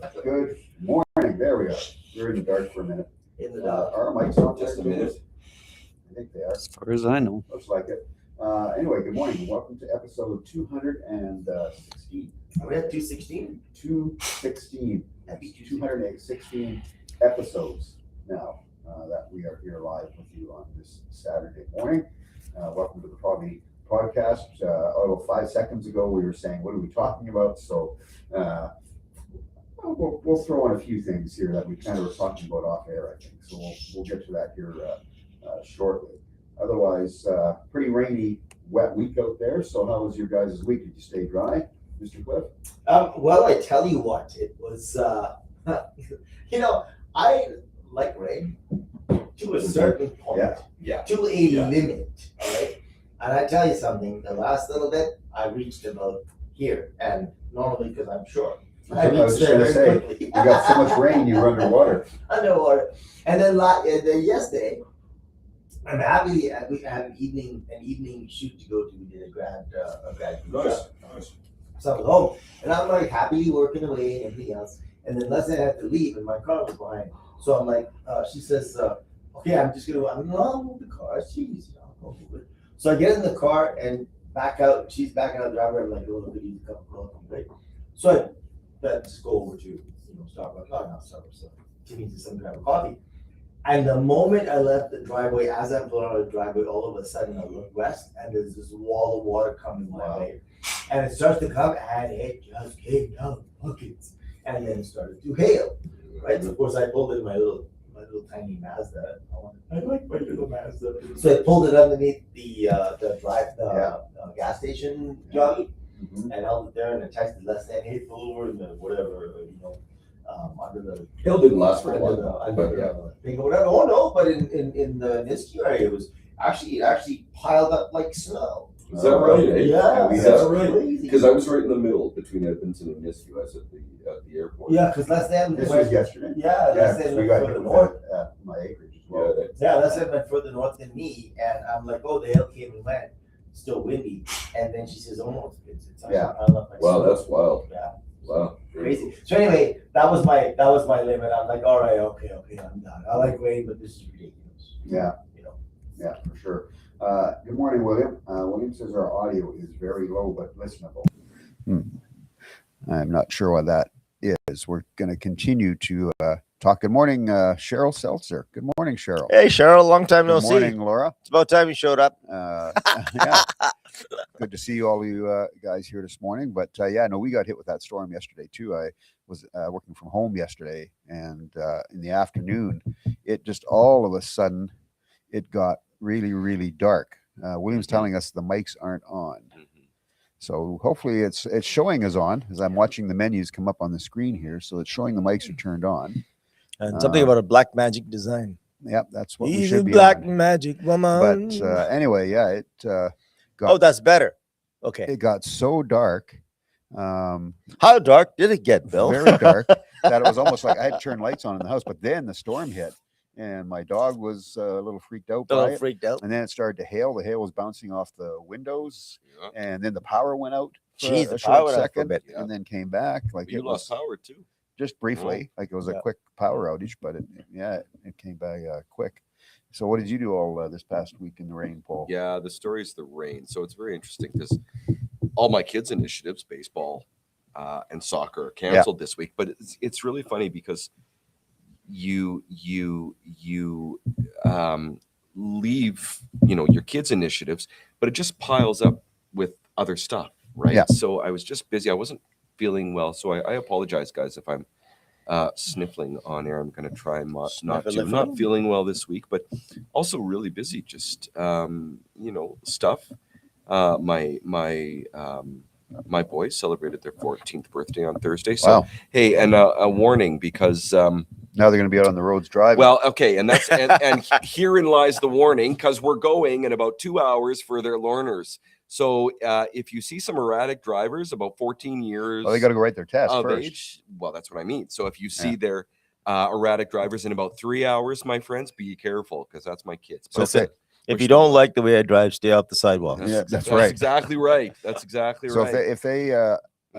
Good morning. There we are. We're in the dark for a minute. In the dark. Our mics on Just a minute. I think they are. As far as I know. Looks like it. Anyway, good morning. Welcome to episode 216. Are we at 216? 216. 216 episodes now that we are here live with you on this Saturday morning. Welcome to the Podlie podcast. 5 seconds ago we were saying, what are we talking about? So we'll throw in a few things here that we kind of were talking about off air, I think. So we'll get to that here shortly. Otherwise, pretty rainy, wet week out there. So how was your guys' week? Did you stay dry, Mr. Cliff? Well, I tell you what, it was, I like rain to a certain point, to a limit, all right? And I tell you something, the last little bit, I reached about here, and normally, because I'm short, I reached there very quickly. You got so much rain, you were underwater. Underwater. And then yesterday, I'm happy we had an evening shoot to go to. We did a grad Nice. So I was home, and I'm like happily working away and everything else. And then Leslie had to leave, and my car was behind. So I'm like, she says, okay, I'm I'll move the car. Jeez, I'll move it. So I get in the car and back out. She's backing out the driver. I'm like, oh, look at you, come, right? So I just go over to Starbucks. No, not Starbucks. So Timmy's to grab a coffee. And the moment I left the driveway, as I'm pulling out of the driveway, all of a sudden I look west, and there's this wall of water coming my way. And it starts to come, and it just came down buckets, and then it started to hail. Right, so of course I pulled in my little tiny Mazda. I like my little Mazda. So I pulled it underneath the gas station jockey, and held it there, and I texted Leslie, hey, pull over in the whatever, under the Hill didn't last for a under while. the thing or whatever. Oh no, but in the Niski area, it was actually piled up like snow. Is that right? Eh? Yeah, That's right. right. Because I was right in the middle between Edmonton and Niski. I was at the airport. Yeah, because Leslie This was yesterday. Leslie we went got further hit north. with my acreage as well. Leslie went further north than me, and I'm like, oh, the hill came and went. Still windy, and then she says, oh no, it's actually piled up like Wow, snow. that's wild. Yeah. Wow. Crazy. So anyway, that was my limit. I'm like, all right, okay, I'm done. I like rain, but this is ridiculous. Yeah. Yeah, for sure. Good morning, William. William says our audio is very low but listenable. I'm not sure what that is. We're going to continue to talk. Good morning, Cheryl Seltzer. Good morning, Cheryl. Hey, Cheryl, long time no see. Good morning, Laura. It's about time you showed up. Yeah. Good to see you, all you guys here this morning. But we got hit with that storm yesterday too. I was working from home yesterday, and in the afternoon, it just all of a sudden, it got really, really dark. William's telling us the mics aren't on. So hopefully it's showing us on as I'm watching the menus come up on the screen here. So it's showing the mics are turned on. And something about a black magic design. Yep, that's what we He's should a be black on. magic woman. But anyway, it got, that's better. Okay. it got so dark. How dark did it get, Bill? Very dark that it was almost like I had to turn lights on in the house. But then the storm hit, and my dog was a little freaked out by it. Freaked out. And then it started to hail. The hail was bouncing off the windows, and then the power went out for Jeez, the a power short went out for a second, bit. and then came back. Like You it lost was power too. just briefly, like it was a quick power outage, but it came back quick. So what did you do all this past week in the rain, Paul? Yeah, the story is the rain. So it's very interesting because all my kids' initiatives, baseball and soccer, are canceled this week. But it's really funny because you leave your kids' initiatives, but it just piles up with other stuff, right? Yeah. So I was just busy. I wasn't feeling well, so I apologize, guys, if I'm sniffling on air. I'm going to try not to. I'm not feeling well this week, but also really busy. Just stuff. My boys celebrated their 14th birthday on Thursday. So hey, and a warning because now they're going to be out on the roads driving. Well, okay, and that's and herein lies the warning because we're going in about 2 hours for their learners. So if you see some erratic drivers about 14 years, they got to go write their test of first. age, well, that's what I mean. So if you see their erratic drivers in about 3 hours, my friends, be careful because that's my kids. So if you don't like the way I drive, stay off the sidewalk. Yeah, that's That's right. exactly right. That's exactly So right. if they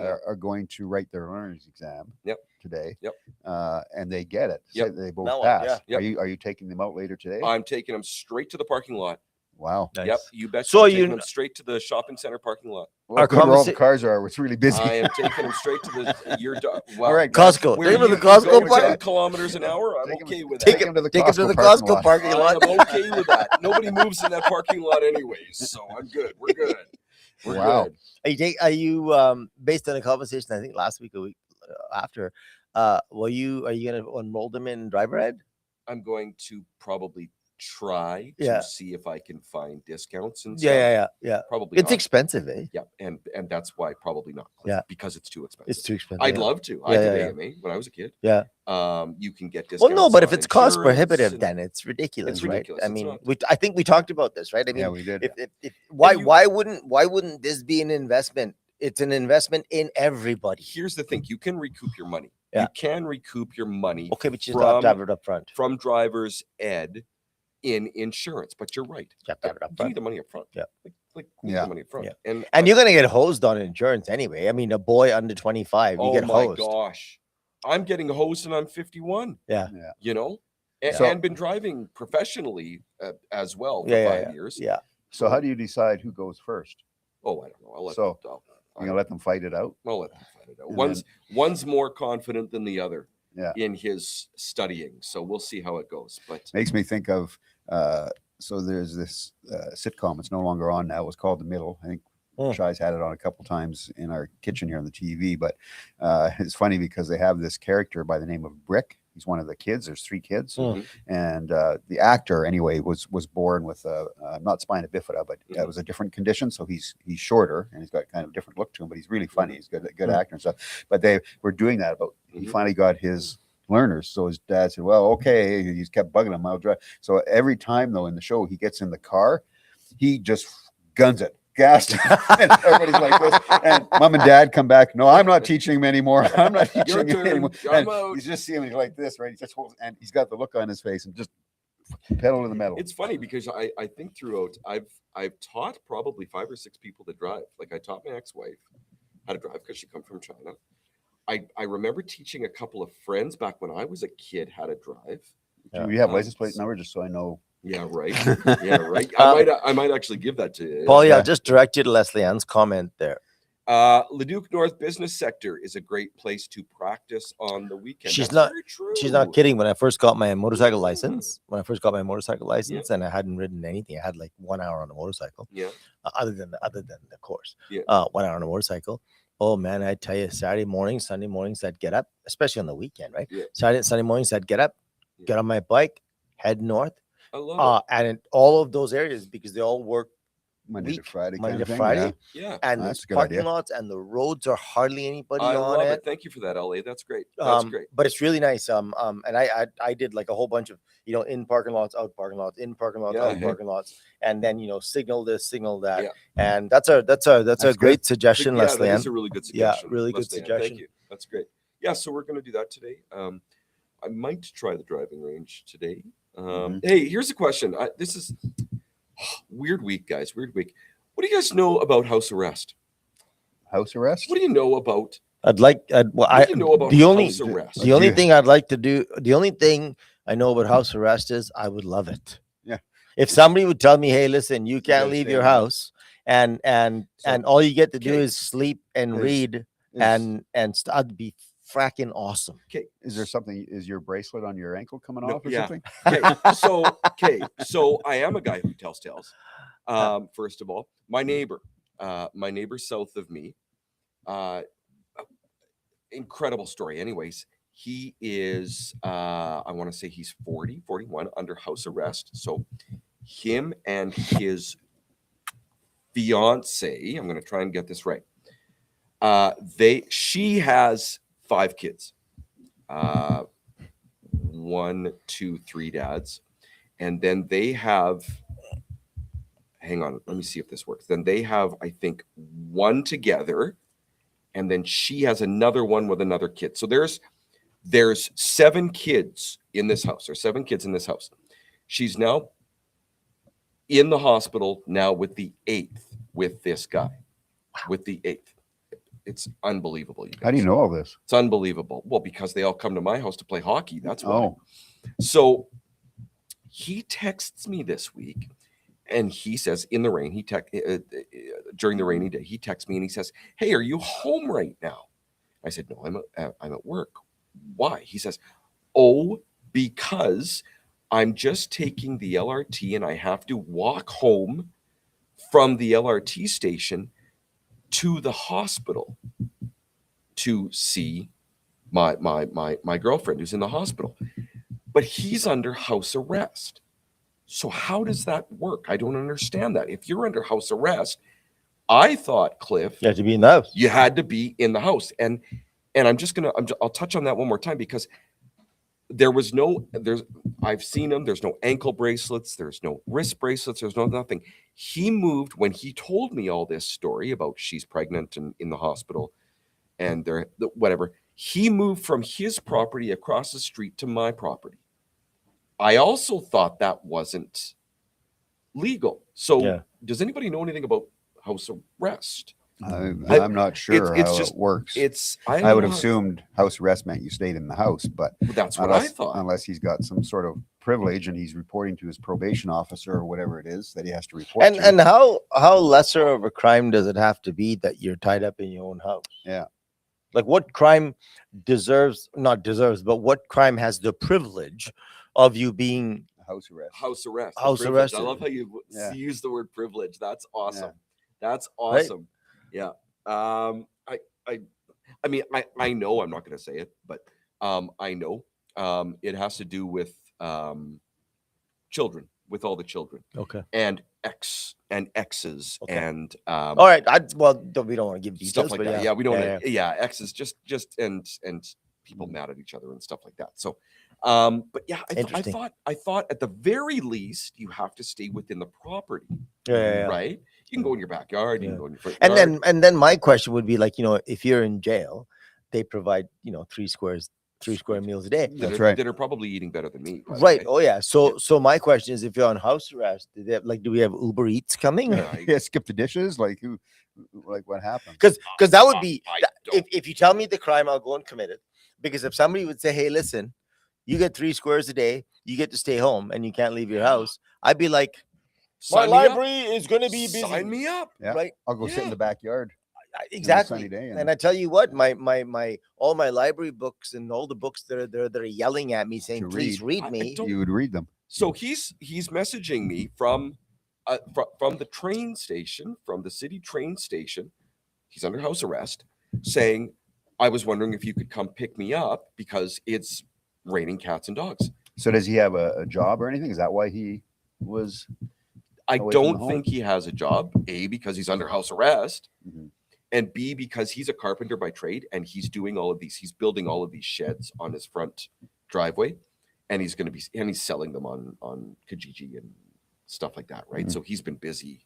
are going to write their learner's exam Yep. today. Yep. And they get it. Yep. Say they both Melon, pass. yeah. Yep. Are you taking them out later today? I'm taking them straight to the parking lot. Wow. Nice. Yep, you bet. So I'm taking you- them straight to the shopping center parking lot. Well, Our good where all the conversa- cars are. It's really busy. I am taking them straight to the well, All right, Costco. where Take him to you the Costco go 10 park. kilometers an hour. I'm Take 'em- okay with Take that. them to the Take him to the parking Costco lot. parking lot. I'm okay with that. Nobody moves in that parking lot anyways, so I'm good. We're good. We're Wow. good. Are you based on a conversation I think last week, a week after? Are you going to enroll them in driver ed? I'm going to probably try to Yeah. see if I can find discounts and Yeah. Probably It's not. expensive, eh? Yeah, and that's why probably not. Yeah. Because it's too expensive. It's too expensive. I'd yeah. love to. I Yeah, did yeah, AMA when I was a kid. Yeah. You can get discounts. Well, no, but if on it's cost insurance prohibitive, and- then it's ridiculous, It's ridiculous. right? I It's mean, not. I think we talked about this, right? I mean, Yeah, we did. if why you- why wouldn't this be an investment? It's an investment in everybody. Here's the thing: you can recoup your money. Yeah. You can recoup your money Okay, but you just have to have it up front. from driver's ed in insurance. But you're right. You have to have it up You front. need the money up front. Yeah. Like you need Yeah. the money up front. Yeah. And You're gonna get hosed on insurance anyway. I mean, a boy under 25, you oh get my hosed. gosh, I'm getting hosed and I'm 51. Yeah. Yeah. You know, and, So- and been driving professionally as well for Yeah, 5 years. Yeah. So how do you decide who goes first? Oh, I don't know. I'll let So, I'll You're gonna let them fight it out? I'll let them find it out. And One's more confident than the other Yeah. in his studying. So we'll see how it goes. But Makes me think of so there's this sitcom. It's no longer on now. It was called The Middle. I think Hmm. Shai's had it on a couple times in our kitchen here on the TV. But it's funny because they have this character by the name of Brick. He's one of the kids. There's 3 kids, Hmm. and the actor anyway was born with not spina bifida, but it was a different condition. So he's shorter and he's got kind of a different look to him. But he's really funny. He's good Hmm. actor and stuff. But they were doing that about. He Mhm. finally got his learners. So his dad said, well, okay. He's kept bugging him. I'll drive. So every time though in the show, he gets in the car, he just guns it, gassed. And everybody's like this. And mom and dad come back. No, I'm not teaching him anymore. I'm not teaching him turn. anymore. I'm And out. he's just seeing him like this, right? He just holds, and he's got the look on his face and just pedal to the metal. it's funny because I think throughout I've taught probably 5 or 6 people to drive. Like I taught my ex-wife how to drive because she come from China. I remember teaching a couple of friends back when I was a kid how to drive. Do we have license plate number just so I know? Yeah, right. Yeah, right. I might actually give that to you. Paulie, I'll just direct you to Leslie Ann's comment there. Leduc North Business Sector is a great place to practice on the weekend. She's That's not- very true. She's not kidding. When I first got my motorcycle license, and I hadn't ridden anything, I had like 1 hour on a motorcycle. Yeah. Other than the course. Yeah. 1 hour on a motorcycle. Oh man, I tell you, Saturday mornings, Sunday mornings, I'd get up, especially on the weekend, right? Yeah. Sunday mornings, I'd get up, Yeah. get on my bike, head north, I love and in all of those areas because they all work Monday to Week, Friday. Monday kind to of thing, Friday, it. Yeah. and That's the a good parking idea. lots and the roads are hardly anybody I on love it. it. Thank you for that, LA. That's great. That's great. But it's really nice. And I did like a whole bunch of, in parking lots, out parking lots, in parking lots, Yeah, out hey. parking lots, and then signal this, signal that. Yeah. And that's a That's great suggestion, Yeah, Leslie that Ann. is a really good Yeah, suggestion. really good Leslie Ann, suggestion. Thank you. That's great. Yeah, so we're going to do that today. I might try the driving range today. Hey, here's a question. This is weird week, guys. Weird week. What do you guys know about house arrest? House arrest? What do you know about? What do you know about the only house arrest? the only you- thing I'd like to do, the only thing I know about house arrest is I would love it. Yeah. If somebody would tell me, hey, listen, you can't gotta leave stay your in the house and So, all you get to do okay. is sleep and Is- read I'd be fracking awesome. Is there something? Is your bracelet on your ankle coming No, off or yeah. something? So I am a guy who tells tales. First of all, my neighbor south of me, incredible story. Anyways, he is, I want to say he's 40, 41 under house arrest. So him and his fiance, I'm going to try and get this right. She has 5 kids. 1, 2, 3 dads. And then they have, hang on, let me see if this works. Then they have, I think, 1 together. And then she has another one with another kid. So there's 7 kids in this house. There's 7 kids in this house. She's now in the hospital now with the 8th with this guy. With the 8th. It's unbelievable. You How do you guys. know all this? It's unbelievable. Well, because they all come to my house to play hockey. That's why. Oh, So he texts me this week, and he says, in the rain, during the rainy day, he texts me and he says, "Hey, are you home right now?" I said, "No, I'm at work." Why? He says, "Oh, because I'm just taking the LRT and I have to walk home from the LRT station to the hospital to see my girlfriend who's in the hospital. But he's under house arrest. So how does that work? I don't understand that. If you're under house arrest, I thought, Cliff, You have to be in the house. you had to be in the house. And I'll touch on that one more time, because I've seen him. There's no ankle bracelets. There's no wrist bracelets. There's no nothing. He moved when he told me all this story about she's pregnant and in the hospital and whatever. He moved from his property across the street to my property. I also thought that wasn't legal. So Yeah. does anybody know anything about house arrest? I'm not sure it's how just- it works. I I would have have assumed house arrest meant you stayed in the house, but that's what I thought. unless he's got some sort of privilege and he's reporting to his probation officer or whatever it is that he has to report And to. and how lesser of a crime does it have to be that you're tied up in your own house? Yeah. Like, what crime not deserves, but what crime has the privilege of you being house arrest. House arrest. the House privilege. arrest. I love how you Yeah. use the word privilege. That's awesome. Yeah. That's awesome. Yeah. I mean, I know I'm not going to say it, but I know it has to do with children, with all the children, okay? and exes, Okay. and All right. We don't want to give details, stuff like but that. Yeah, we don't. Yeah, Yeah, exes, just and people mad at each other and stuff like that. So, but yeah, Interesting. I thought at the very least you have to stay within the property, yeah. right? You can go in your backyard, you can Yeah. go in your front And yard. then my question would be, like, if you're in jail, they provide 3 square meals a day. That's right. That are probably eating better than me. by the Right. way. Oh yeah. So my question is, if you're on house arrest, do we have Uber Eats coming? Yeah, Yeah, skip the dishes. Like what happened? Because that would be I if you tell me the crime, I'll go and commit it. Because if somebody would say, "Hey, listen, you get 3 squares a day, you get to stay home, and you can't leave your house," I'd be like, "My Sign me up. library is going to be busy." Sign me up. Yeah. Right? I'll go sit in Yeah. the backyard. Exactly. sunny day, And I tell you what, my all my library books and all the books that are yelling at me saying, To "Please read I me." don't- You would read them. So he's messaging me from the train station, from the city train station. He's under house arrest, saying, "I was wondering if you could come pick me up because it's raining cats and dogs." So does he have a job or anything? Is that why he was? I Away from the don't home? think he has a job. A, because he's under house arrest, Mhm. and B, because he's a carpenter by trade and he's doing all of these. He's building all of these sheds on his front driveway, and he's selling them on Kijiji and stuff like that, right? Mhm. So he's been busy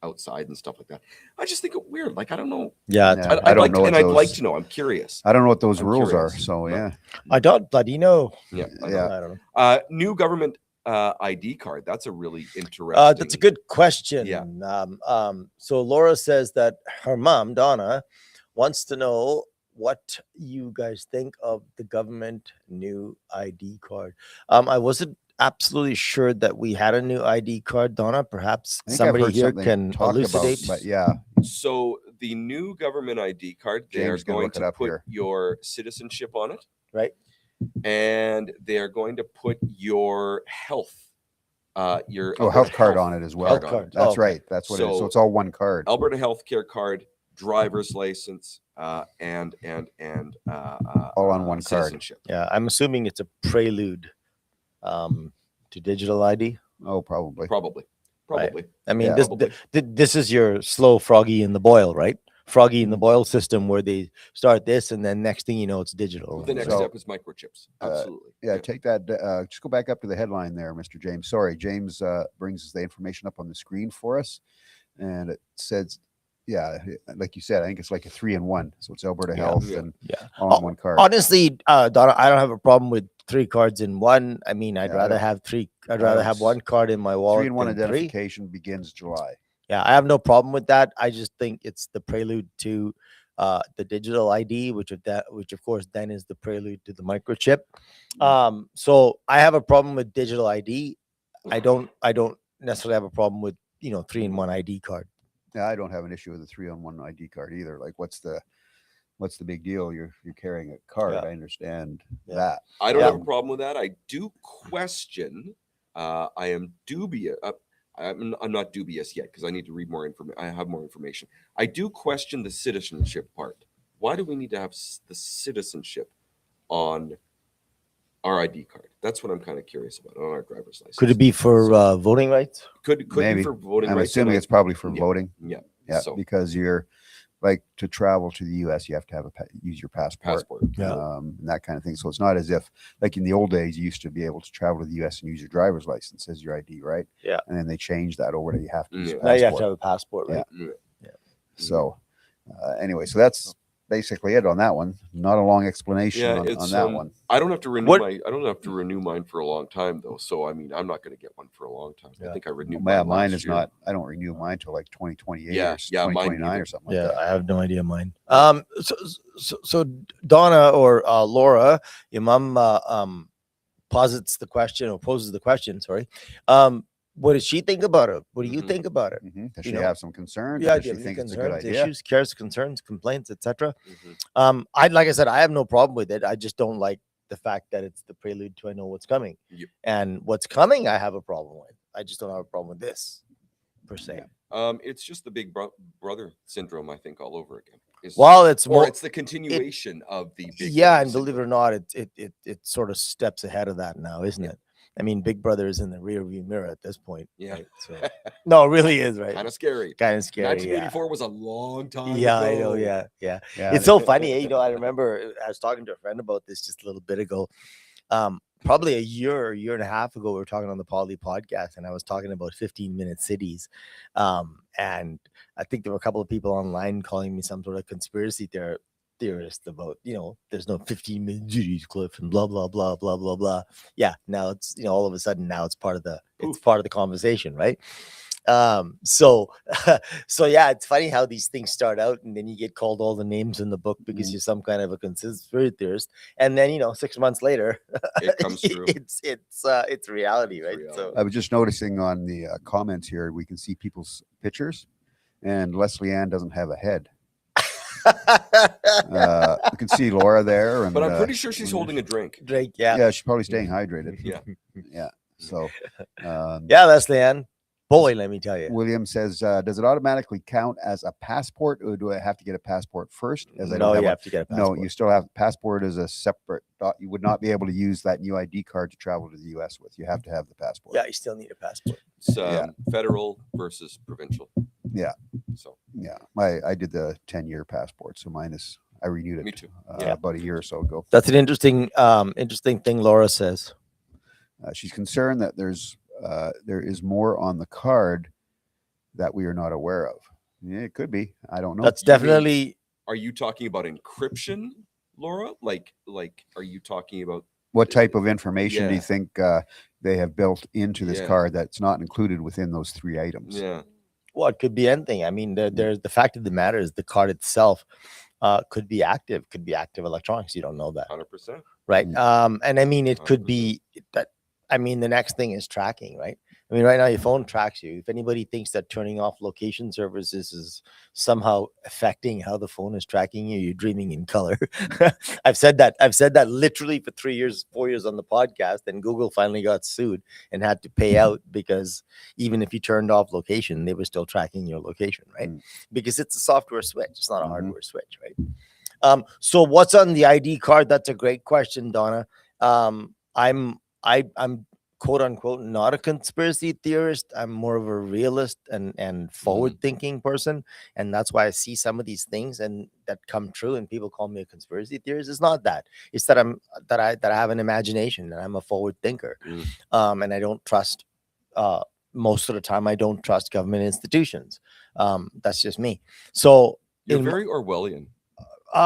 outside and stuff like that. I just think it weird. Like, I don't know. Yeah, Yeah. I'd don't like know to, what and I'd like those- to know. I'm curious. I don't know what those I'm rules curious. are. So No. yeah, I don't bloody know. Yeah. I don't Yeah. know. I don't know. New government ID card. That's a really interesting. That's a good question. Yeah. So Laura says that her mom, Donna, wants to know what you guys think of the government new ID card. I wasn't absolutely sure that we had a new ID card, Donna. Perhaps I think I've somebody heard here something can talked elucidate. About, but yeah, So the new government ID card, they are James gonna going look it to up put here. your citizenship on it, Right. and they are going to put your health, your health card on it as well. card on card. it. That's okay. right. That's what it is. So So- it's all one card. Alberta healthcare card, driver's license, and All on one card. citizenship. Yeah, I'm assuming it's a prelude to digital ID. Oh, probably. Probably. I mean, Yeah. this is your slow Froggy in the Boil, right? Froggy Mm-hmm. in the Boil system, where they start this, and then next thing you know, it's digital. The next So- step is microchips. Absolutely. Yeah, take that. Just go back up to the headline there, Mr. James. Sorry, James brings the information up on the screen for us, and it says, yeah, like you said, I think it's like a 3-in-1. So it's Alberta Yeah. Health Yeah. and Yeah. all on one card. Honestly, Donna, I don't have a problem with 3 cards in one. I mean, I'd Yeah, I rather don't- have 3. I'd I rather don't have s- one card in my wallet. 3-in-1 than 3. identification begins July. Yeah, I have no problem with that. I just think it's the prelude to the digital ID, which of course then is the prelude to the microchip. So I have a problem with digital ID. I don't necessarily have a problem with 3-in-1 ID card. Yeah, I don't have an issue with a 3-on-1 ID card either. Like, what's the big deal? You're carrying a card. Yeah. I understand Yeah. that. I don't have a problem with that. I do question. I am dubious. I'm not dubious yet because I need to read more information. I have more information. I do question the citizenship part. Why do we need to have the citizenship on our ID card? That's what I'm kind of curious about on our driver's license. Could it be for voting rights? Could Maybe. be for voting I'm rights. assuming it's probably for Yeah. voting. Yeah. Yeah, So because you're like to travel to the U.S., you have to have use your passport. Yeah. And that kind of thing. So it's not as if, like in the old days, you used to be able to travel to the U.S. and use your driver's license as your ID, right? Yeah. And then they changed that over to you have to use a Now you have passport. to have a passport, right? Yeah. So anyway, so that's basically it on that one. Not a long explanation Yeah, on it's, that one. I don't have to renew What- I don't have to renew mine for a long time though. So I mean, I'm not going to get one for a long time. I Yeah. think I renewed Mine last is year. not. I don't renew mine till like 2028 Yeah, or yeah, mine 2029 neither. or something like Yeah, that. I have no idea mine. So Donna or Laura, your mom poses the question. Sorry. What does she think about it? What do you Mhm. think about it? Does You she know? have some concerns? Yeah, Does do you she have any think it's a good concerns, idea? issues, cares, concerns, complaints, etc. Mhm. Like I said, I have no problem with it. I just don't like the fact that it's the prelude to I know what's coming. Yep. And what's coming, I have a problem with. I just don't have a problem with this per se. It's just the big brother syndrome, I think, all over again. Well, it's or more. it's the continuation of the big Yeah, brother and believe it or not, it sort of steps ahead of that now, isn't it? I mean, Big Brother is in the rear view mirror at this point. Yeah. Right? So no, it really is, right? Kind of scary. Kind of scary. Yeah. 1984 was a long time Yeah, ago. I know. Yeah, yeah. Yeah, It's so funny. I remember I was talking to a friend about this just a little bit ago. Probably a year and a half ago, we were talking on the Podlie podcast, and I was talking about 15-minute cities. And I think there were a couple of people online calling me some sort of conspiracy theorist about, there's no 15-minute cities, Cliff, and blah blah blah blah blah blah. Yeah, now it's all of a sudden now it's part of the conversation, right? So yeah, it's funny how these things start out and then you get called all the names in the book because you're some kind of a conspiracy theorist, and then 6 months later It comes true. it's reality, right? reality. So I was just noticing on the comments here, we can see people's pictures, and Leslie Ann doesn't have a head. You can see Laura there, and But I'm pretty sure she's holding a drink. Drake, yeah. yeah, she's probably staying hydrated. Yeah. Yeah. So, Yeah, Leslie Ann. Boy, let me tell you. William says, does it automatically count as a passport, or do I have to get a passport first? As I No, don't you have have to get a one? passport. No, you still have passport as a separate. You would not be able to use that new ID card to travel to the U.S. with. You have to have the passport. Yeah, you still need a passport. It's Yeah. federal versus provincial. Yeah. So Yeah. I did the 10-year passport, so mine is. I renewed it. Me too. About a year or so ago. That's an interesting thing Laura says. She's concerned that there is more on the card that we are not aware of. Yeah, it could be. I don't know. That's definitely are you talking about encryption, Laura? Like are you talking about What type of information do you Yeah. think they have built into this Yeah. card that's not included within those 3 items? yeah. well, it could be anything. I mean, there's the fact of the matter is the card itself could be active electronics. You don't know that, 100%. right? And I mean, it could 100%. be that. I mean, the next thing is tracking, right? I mean, right now your phone tracks you. If anybody thinks that turning off location services is somehow affecting how the phone is tracking you, you're dreaming in color. I've said that literally for 4 years on the podcast, and Google finally got sued and had to pay out because even if you turned off location, they were still tracking your location, right? Because it's a software switch, it's not a hardware switch, right? So what's on the ID card? That's a great question, Donna. I'm quote unquote not a conspiracy theorist. I'm more of a realist and forward thinking person, and that's why I see some of these things and that come true, and people call me a conspiracy theorist. It's not that. It's that I have an imagination and I'm a forward thinker, and I don't trust. Most of the time, I don't trust government institutions. That's just me. So You're very Orwellian.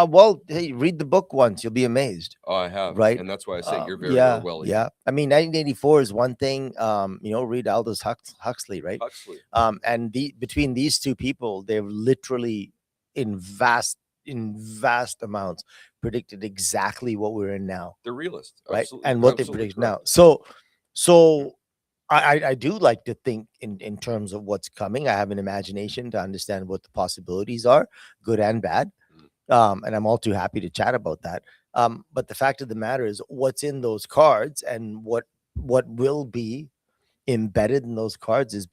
well, hey, read the book once, you'll be amazed. Oh, I have. Right. And that's why I say you're very yeah, Orwellian. yeah. I mean, 1984 is one thing. Read Aldous Huxley, right? Huxley. And between these two people, they're literally in vast, in vast amounts predicted exactly what we're in now, They're realists, right? absolutely, And what they absolutely predict now. correct. So I do like to think in terms of what's coming. I have an imagination to understand what the possibilities are, good and bad. And I'm all too happy to chat about that. But the fact of the matter is, what's in those cards and what will be embedded in those cards is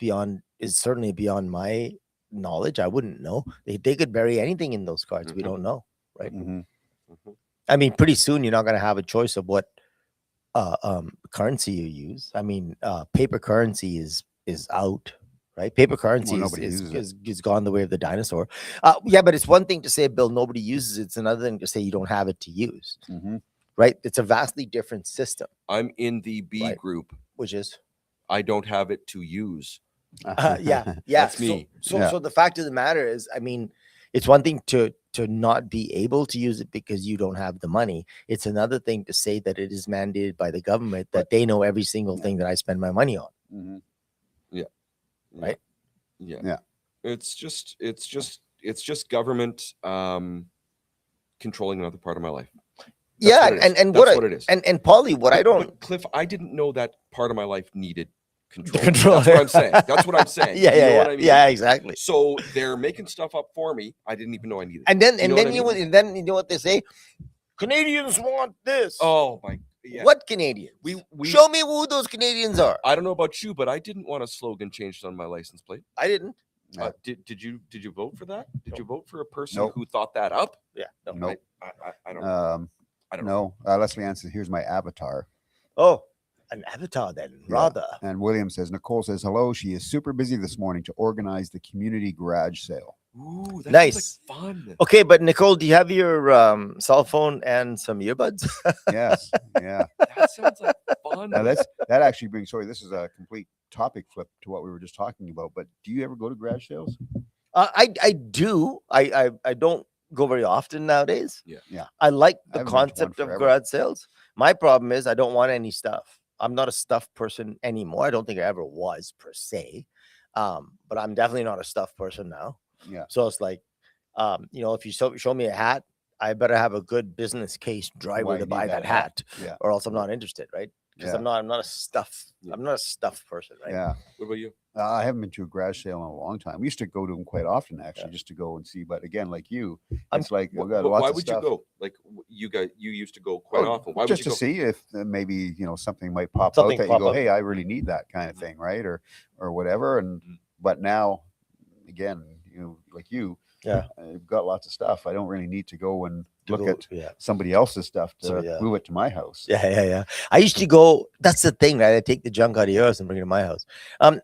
certainly beyond my knowledge. I wouldn't know. They could bury anything in those cards. We Mhm. don't know, right? Mhm. Mhm. I mean, pretty soon you're not going to have a choice of what currency you use. I mean, paper currency is out, right? Paper currency nobody uses it. is gone the way of the dinosaur. Yeah, but it's one thing to say, Bill, nobody uses it. It's another thing to say you don't have it to use, Mhm. right? It's a vastly different system, I'm in the B Right. group. which is I don't have it to use. yeah. That's me. So the fact of the matter is, I mean, it's one thing to not be able to use it because you don't have the money. It's another thing to say that it is mandated by the government that they know every single thing that I spend my money on. Mhm. Right? Yeah. Yeah. It's just government controlling another part of my life. That's Yeah, what it is. and That's what it is. And Polly, what I don't But Cliff, I didn't know that part of my life needed control. control. That's what I'm saying. That's what I'm saying. Yeah, You know yeah, what I mean? yeah, exactly. So they're making stuff up for me. I didn't even know I needed. And then You know what I and you know what they say? Canadians want this. Oh my! Yeah. What Canadians? We Show me who those Canadians are. I don't know about you, but I didn't want a slogan changed on my license plate. I didn't. Yeah. Did you vote for that? Did you vote for a person Nope. who thought that up? Yeah. No. Nope. I don't know. I don't know. No. Leslie Ann says, "Here's my avatar." Oh, an avatar then, Yeah. rather. And William says, Nicole says, "Hello. She is super busy this morning to organize the community garage sale." Ooh, that Nice. sounds like fun. Okay, but Nicole, do you have your cell phone and some earbuds? Yes. Yeah. That sounds like fun. Now that actually brings. Sorry, this is a complete topic flip to what we were just talking about. But do you ever go to garage sales? I do. I don't go very often nowadays. Yeah. Yeah. I like I the haven't been to one concept of forever. garage sales. My problem is I don't want any stuff. I'm not a stuff person anymore. I don't think I ever was per se. But I'm definitely not a stuff person now. Yeah. So it's like, if you show me a hat, I better have a good business case driver Why to you buy need that that hat, Yeah. or else I'm not interested, right? Because Yeah. I'm not a stuff. Yeah. I'm not a stuff person, right? Yeah. What about you? I haven't been to a garage sale in a long time. We used to go to them quite often, actually, just to go and see. But again, like you, it's like we've got lots Why of would stuff. you go? Like you used to go quite often. Why would Just you to go? see if maybe something might pop Something out that pop you go, up. hey, I really need that kind of thing, right? Or whatever. And Mhm. but now, again, like you, Yeah. I've got lots of stuff. I don't really need to go and look Go- at yeah. somebody else's stuff to So, yeah. move it to my house. Yeah. I used to go. That's the thing, right? I take the junk out of yours and bring it to my house.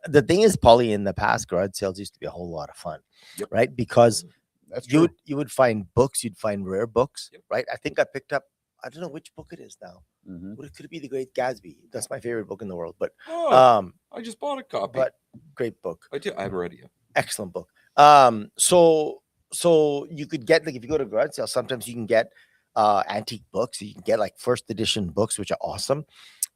The thing is, Polly, in the past, garage sales used to be a whole lot of fun, Yep. right? Because That's you true. would find books, you'd find rare books, Yep. right? I think I picked up. I don't know which book it is now. Mhm. What could it be? The Great Gatsby. That's my favorite book in the world. But Oh, I just bought a copy. but great book, I haven't read it yet. excellent book. So you could get, like, if you go to garage sale, sometimes you can get antique books. You can get like first edition books, which are awesome.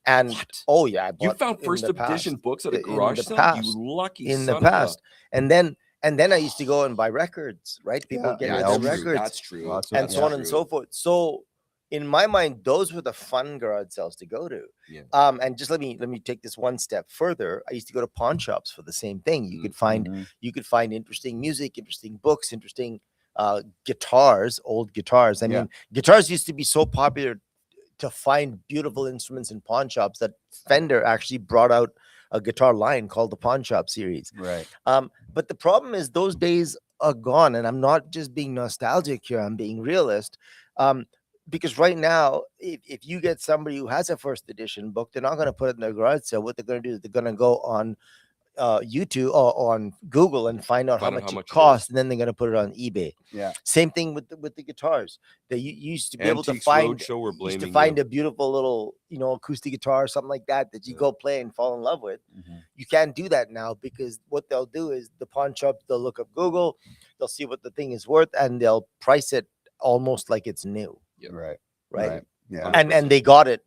And What? oh yeah, I You bought found in first the edition past. books at a In garage the sale? past. You lucky In the son of a- past, and then I used to go and buy records, right? People would get Yeah, rid that's of their true. records That's true. Lots of and That's so on and so forth. So in my mind, those were the fun garage sales to go to. Yeah. And just let me take this one step further. I used to go to pawn shops for the same thing. You could find Mhm. interesting music, interesting books, interesting guitars, old guitars. I Yeah. mean, guitars used to be so popular to find beautiful instruments in pawn shops that Fender actually brought out a guitar line called the Pawn Shop series. Right. But the problem is those days are gone, and I'm not just being nostalgic here. I'm being realist. Because right now, if you get somebody who has a first edition book, they're not going to put it in their garage sale. What they're going to do is they're going to go on YouTube or on Google and find out how much it costs, and then they're going to put it on eBay. Yeah. Same thing with the guitars. That you used to be able to Antiques find. Roadshow, we're Used blaming to find you. a beautiful little, acoustic guitar or something like that you Yeah. go play and fall in love with. Mhm. You can't do that now, because what they'll do is the pawn shop, they'll look up Google, they'll see what the thing is worth, and they'll price it almost like it's new, Yeah. Right. right? Yeah. And they got it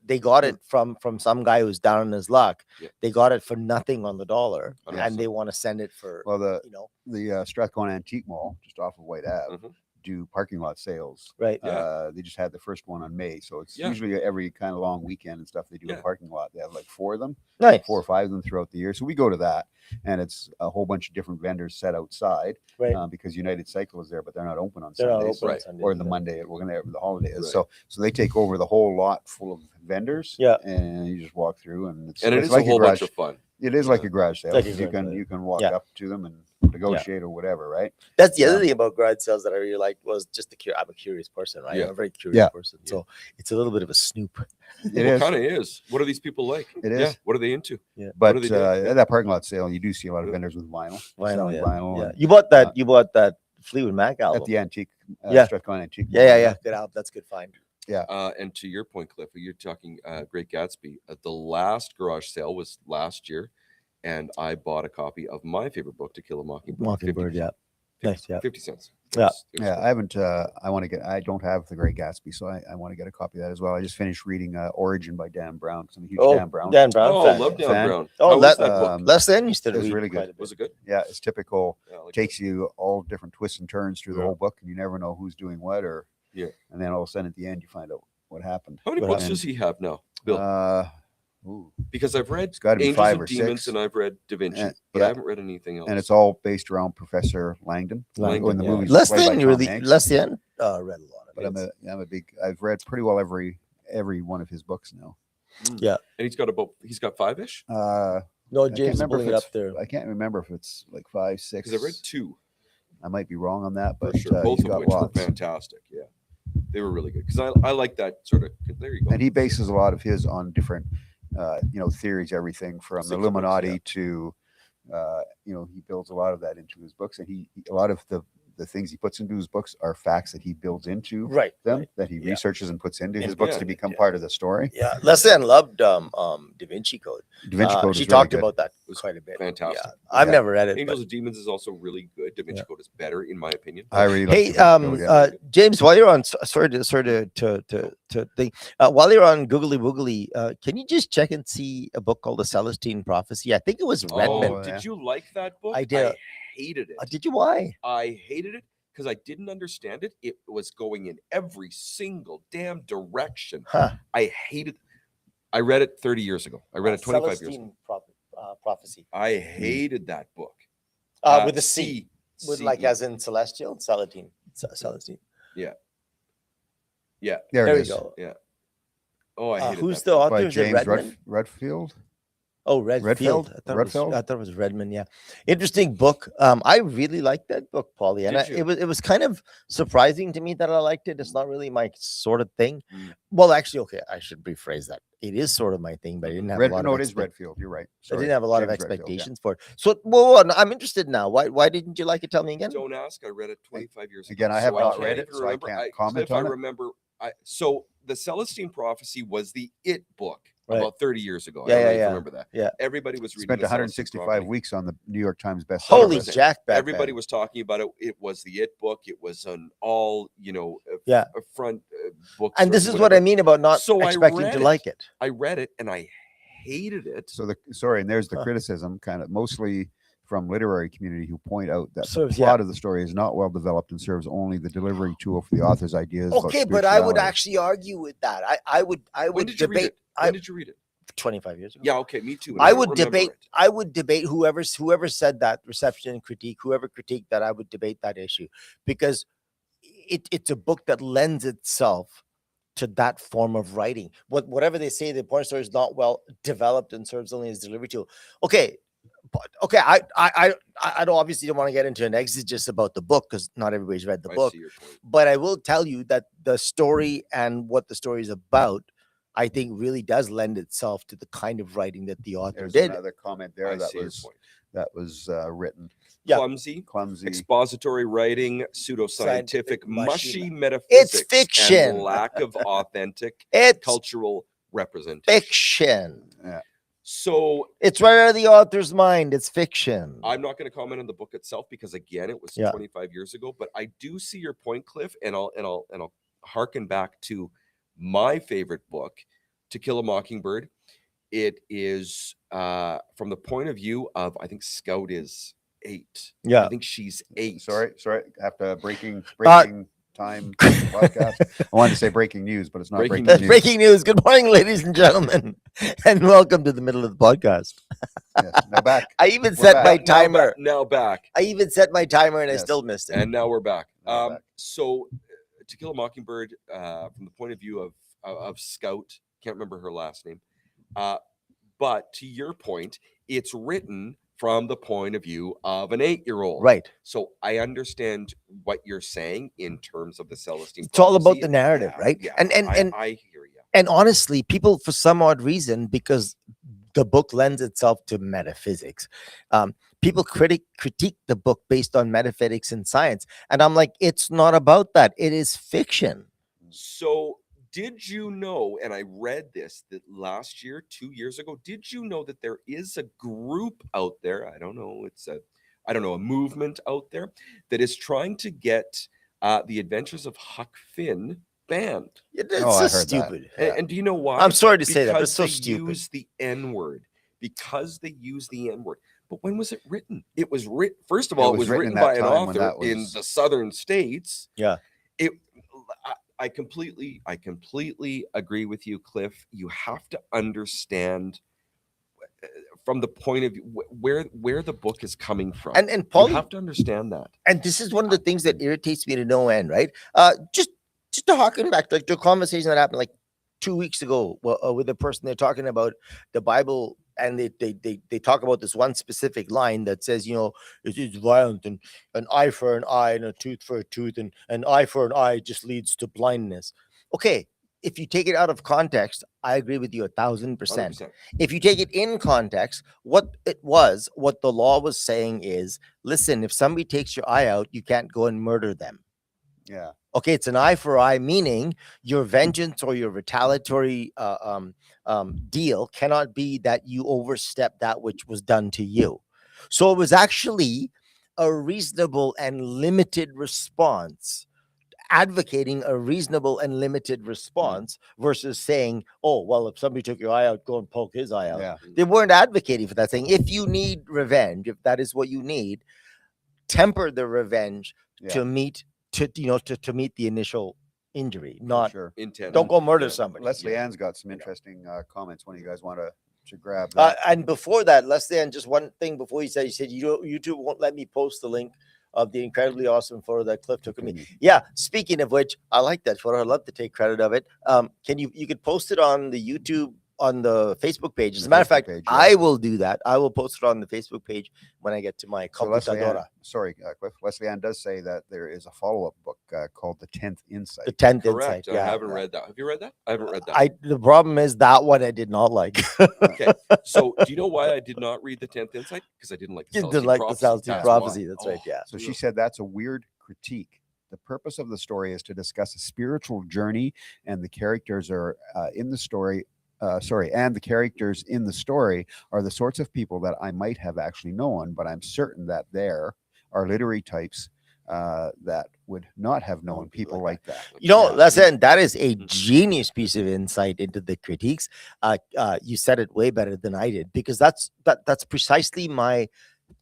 from some guy who's down on his luck. Yeah. They got it for nothing on the dollar, 100%. and they want to send it for Well, the Strathcona Antique Mall, just off of White Ave, Mhm. do parking lot sales. Right. Yeah. They just had the first one on May, so it's Yeah. usually every kind of long weekend and stuff. They do Yeah. a parking lot. They have like 4 of them, Nice. 4 or 5 of them throughout the year. So we go to that, and it's a whole bunch of different vendors set outside Right. because United Cycle is there, but they're not open on They're not Sundays. open on Right. Sundays. Or the yeah. Monday, we're gonna have the holiday is. Right. So they take over the whole lot full of vendors. Yeah. And you just walk through, and it's And it it's is like a whole bunch garage. of fun. It is like a garage sale. Like a 'Cause you garage can sale. you can walk Yeah. up to them and negotiate or whatever, right? That's the other Yeah. thing about garage sales that I really liked was just I'm a curious person, right? Yeah. I'm a very curious Yeah. person. So it's a little bit of a snoop. It Well, is. kind of is. What are these people like? It Yeah. is. What are they into? But do they do? Yeah. at that parking lot sale, you do see a lot of Yeah. vendors with vinyl, Vinyl, selling yeah. vinyl. Yeah. and You bought that. uh, You bought that Fleetwood Mac album. at the antique, Yeah. Strathcona Antique. Yeah. Mall. Yeah. Good album. That's a good find. And to your point, Cliff, you're talking Great Gatsby. The last garage sale was last year, and I bought a copy of my favorite book, To Kill a Mockingbird. Mockingbird. 50, Yeah. 50, Nice. Yeah. 50 cents. Yeah. It was Yeah, cool. I haven't. I want to get. I don't have the Great Gatsby, so I want to get a copy of that as well. I just finished reading Origin by Dan Brown because I'm a huge Oh, Dan Brown. Dan Brown. Oh, fan. love Dan Fan. Brown. Oh, How was that- that book? Um, Les Then used to It was read really quite good. a bit. Was it good? Yeah, it's typical. Yeah, I like Takes you all different twists and turns through the Yeah. whole book, and you never know who's doing what, or Yeah. and then all of a sudden at the end you find out what happened. How many What books happened? does he have now, Bill? Ooh, Because I've read it's got to be Angels 5 and or Demons 6, and I've read Da Vinci, And- but yeah. I haven't read anything else. and it's all based around Professor Langdon. Langdon, When the yeah. movie's Les played by Then, Tom really. Hanks. Les Then read a lot of But it. I'm a big. I've read pretty well every one of his books now. and he's got 5-ish. I No, can't James is remember pulling if it it's- up there. I can't remember if it's like 5, 6. Because I've read 2 I might be wrong on that, for but sure, both he's of got which lots. were fantastic. Yeah, they were really good. Because I like that sort of. There you go. And he bases a lot of his on different, theories, everything from Six the of them, Illuminati yeah. to, he builds a lot of that into his books, and a lot of the things he puts into his books are facts that he builds into Right. them, right. that he Yeah. researches and puts into his And- books yeah, to become yeah. part of the story. Yeah. Les Then loved Da Vinci Code. Da Vinci Code She is talked really good. about that was quite a bit. fantastic. Yeah. I've Yeah. never read it. Angels and Demons is also really good. Da Vinci Yeah. Code is better, in my opinion. I really like Hey, Da Vinci Code, yeah. James, while you're on, sorry to think, while you're on Googly Woogly, can you just check and see a book called The Celestine Prophecy? I think it was Redmond. Oh, yeah. did you like that book? I did. I hated it. Did you? Why? I hated it because I didn't understand it. It was going in every single damn direction. Huh? I hated. I read it 30 years ago. I read it 25 years ago. Celestine Prophecy. I hated that book. With a C. With like as in celestial, Celestine. Celestine. Yeah, There There it we is. go. Oh, I hated Who's that the book. author? By Is it James Redmond? Redfield. Oh, Redfield. Redfield? I thought it was Redmond. Yeah, interesting book. I really liked that book, Paulie, and Did you? it was kind of surprising to me that I liked it. It's not really my sort of thing. Mm. Well, actually, okay, I should rephrase that. It is sort of my thing, but I didn't have a lot No, of it is Redfield. You're right. I Sorry, didn't have a lot of James Redfield, yeah. expectations for it. So, well, no, I'm interested now. Why didn't you like it? Tell me again. Don't ask. I read it 25 years ago. Again, I have so not can't read it, even so I remember. can't comment Cliff, on I it. remember. So the Celestine Prophecy was the It book Right. about 30 years ago. Yeah, I don't yeah, know if you yeah. remember that. Yeah. Everybody was reading Spent the Celestine 165 Prophecy. weeks on the New York Times bestseller Holy list. Jack, that Everybody bad. was talking about it. It was the It book. It was an all, Yeah. a front book. And this is what I mean about not So I expecting read to it. like it. I read it and I hated it. So and there's the Huh. criticism, kind of mostly from literary community, who point out that Serves- the plot of the story is not well developed and serves only the delivery tool for the author's ideas. about Okay, but I would spirituality. actually argue with that. I would When did you read debate it? When did you read it? 25 years ago. Yeah, okay, me too. and I don't would remember debate. it. I would debate whoever said that reception and critique, whoever critiqued that. I would debate that issue because it's a book that lends itself to that form of writing. Whatever they say, the point story is not well developed and serves only as delivery tool. Okay, but okay. I don't obviously don't want to get into an exegesis about the book because not everybody's read the I book. see your point. But I will tell you that the story and what the story is about, I think, really does lend itself to the kind of writing that the author There's did. another comment there I that see your was point. written Yeah. clumsy. Expository writing, pseudoscientific, Scientific, mushy mushy metaphysics, fiction. and lack of authentic It's cultural representation. fiction. Yeah. So It's right out of the author's mind. It's fiction. I'm not going to comment on the book itself because again, it was Yeah. 25 years ago. But I do see your point, Cliff, and I'll harken back to my favorite book, To Kill a Mockingbird. It is from the point of view of I think Scout is 8. Yeah. I think she's 8. Sorry. After breaking time podcast. I wanted to say breaking news, but it's not Breaking breaking news. Breaking news. Good morning, ladies and gentlemen, and welcome to the middle of the podcast. Yes. Now back. I even We're set back. my timer. Now back. I even set my timer, and I Yes. still missed it. And now we're back. Now we're back. So, To Kill a Mockingbird, from the point of view of Scout, can't remember her last name, but to your point, it's written from the point of view of an 8-year-old. Right. So I understand what you're saying in terms of the Celestine. It's all about prophecy. the narrative, Yeah, right? Yeah, And I hear you. and honestly, people, for some odd reason, because the book lends itself to metaphysics, people critique the book based on metaphysics and science, and I'm like, it's not about that. It is fiction. So did you know, and I read this that last year, 2 years ago, did you know that there is a group out there? I don't know, a movement out there that is trying to get the Adventures of Huck Finn banned. It's I so heard that. stupid. Yeah. And do you know why? I'm sorry to say that, but it's Because so they stupid. use the N-word. Because they use the N-word. But when was it written? It was written, first of all, it was written in that by an time when author that in was- the southern states. Yeah. I completely agree with you, Cliff. You have to understand from the point of view where the book is coming from. And you Paulie, have to understand that. and this is one of the things that irritates me to no end, right? Just to harken back to a conversation that happened like 2 weeks ago with a person. They're talking about the Bible, and they talk about this one specific line that says, it's violent, and an eye for an eye and a tooth for a tooth, and an eye for an eye just leads to blindness. Okay, if you take it out of context, I agree with you 1,000%. 100%. If you take it in context, what the law was saying is, listen, if somebody takes your eye out, you can't go and murder them. Yeah. Okay, it's an eye for eye, meaning your vengeance or your retaliatory deal cannot be that you overstep that which was done to you. So it was actually a reasonable and limited response, advocating a reasonable and limited response versus saying, oh, well, if somebody took your eye out, go and poke his eye out. Yeah. They weren't advocating for that, saying if you need revenge, if that is what you need, temper the revenge Yeah. to meet the initial injury, For not sure. Intent. don't go murder Yeah. somebody. Leslie Ann's got some interesting comments. When you guys want to grab that. And before that, Leslie Ann, just one thing before you said YouTube won't let me post the link of the incredibly awesome photo that Cliff took of me. Yeah, speaking of which, I like that photo. I'd love to take credit of it. Can you could post it on the YouTube, on the Facebook page. As a matter of fact, I will do that. I will post it on the Facebook page when I get to my So Leslie Ann, computadora. sorry, Cliff. Leslie Ann does say that there is a follow-up book called The 10th Insight. The 10th Correct. Insight. Yeah. I haven't read that. Have you read that? I haven't read that. The problem is that one I did not like. Okay. So do you know why I did not read the 10th Insight? Because I didn't like the You Celestine didn't like the prophecy. Celestine That's prophecy. why. That's right. Yeah. So she said that's a weird critique. The purpose of the story is to discuss a spiritual journey, and the characters are in the story. And the characters in the story are the sorts of people that I might have actually known, but I'm certain that there are literary types that would not have known people like that. That is a genius piece of insight into the critiques. You said it way better than I did, because that's precisely my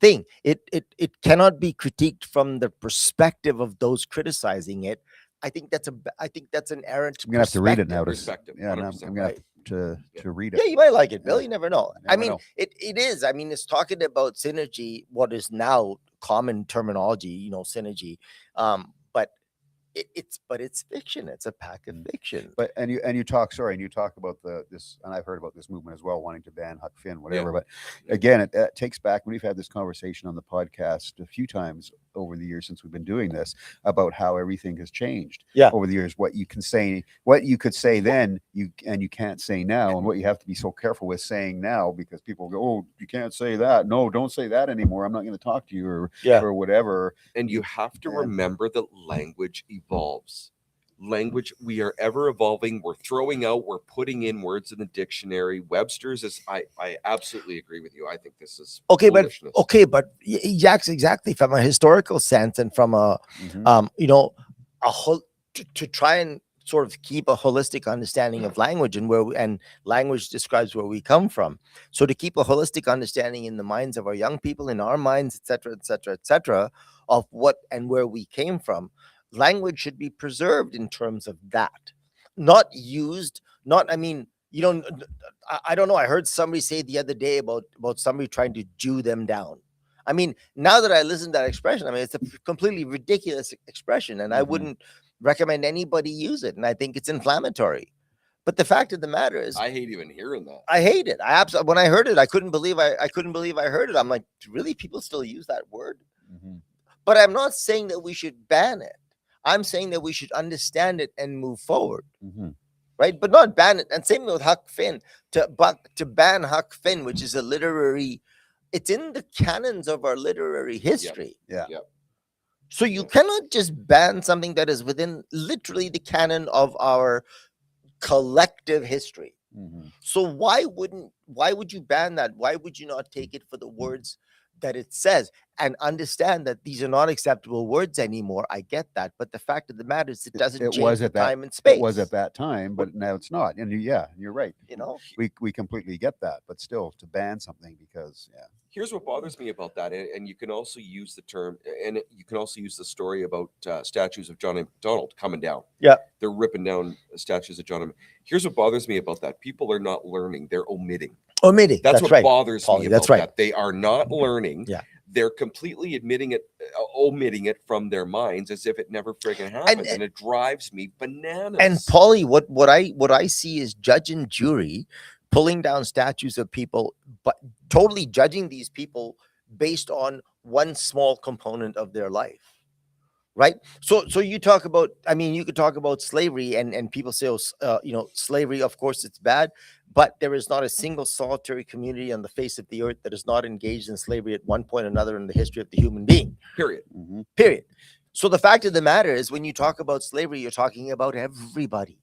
thing. It cannot be critiqued from the perspective of those criticizing it. I think that's an errant. I'm gonna have to read it now. Perspective, Yeah, I'm 100%, gonna have to read it. Yeah, you might like it, Bill. Yeah. You never know. Never I mean, know. it is. I mean, it's talking about synergy, what is now common terminology, synergy. But it's fiction. It's a pack of fiction. But and you talk about this, and I've heard about this movement as well, wanting to ban Huck Finn, whatever. But again, it takes back. We've had this conversation on the podcast a few times over the years since we've been doing this, about how everything has changed over the years. What you could say then, you can't say now, and what you have to be so careful with saying now, because people go, oh, you can't say that. No, don't say that anymore. I'm not going to talk to you or whatever. And you have to remember that language evolves. Language, we are ever evolving. We're putting in words in the dictionary. Webster's is, I absolutely agree with you. I think this is foolishness. but yes, exactly, from a historical sense and from a to try and sort of keep a holistic understanding of language and language describes where we come from. So to keep a holistic understanding in the minds of our young people, in our minds, etc., of what and where we came from, language should be preserved in terms of that, not used. Not, I mean, you don't. I don't know. I heard somebody say the other day about somebody trying to Jew them down. I mean, now that I listen to that expression, I mean, it's a completely ridiculous expression, and I wouldn't recommend anybody use it. And I think it's inflammatory. But the fact of the matter is, I hate even hearing that. I hate it. I absolutely, when I heard it, I couldn't believe I heard it. I'm like, really? People still use that word? But I'm not saying that we should ban it. I'm saying that we should understand it and move forward. Right? But not ban it. And same with Huck Finn. To ban Huck Finn, which is a literary, it's in the canons of our literary history. Yeah. So you cannot just ban something that is within literally the canon of our collective history. So why would you ban that? Why would you not take it for the words that it says and understand that these are not acceptable words anymore? I get that, but the fact of the matter is, it doesn't change was the at that time and space. It was at that time, but now it's not. And yeah, you're right. You know, we completely get that, but still, to ban something because Here's what bothers me about that, and you can also use the term, and you can also use the story about statues of John McDonald coming down. Yeah, they're ripping down statues of John. Here's what bothers me about that: people are not learning; they're omitting. That's what right. bothers Podlie, me about that's right. that. They are not learning. Yeah. They're completely omitting it from their minds as if it never friggin' happened, and it drives me bananas. And Podlie, what I see is judge and jury pulling down statues of people, but totally judging these people based on one small component of their life. Right. So you talk about, I mean, you could talk about slavery and people say, slavery, of course, it's bad, but there is not a single solitary community on the face of the earth that is not engaged in slavery at one point or another in the history of the human being. Period. Period. So the fact of the matter is, when you talk about slavery, you're talking about everybody.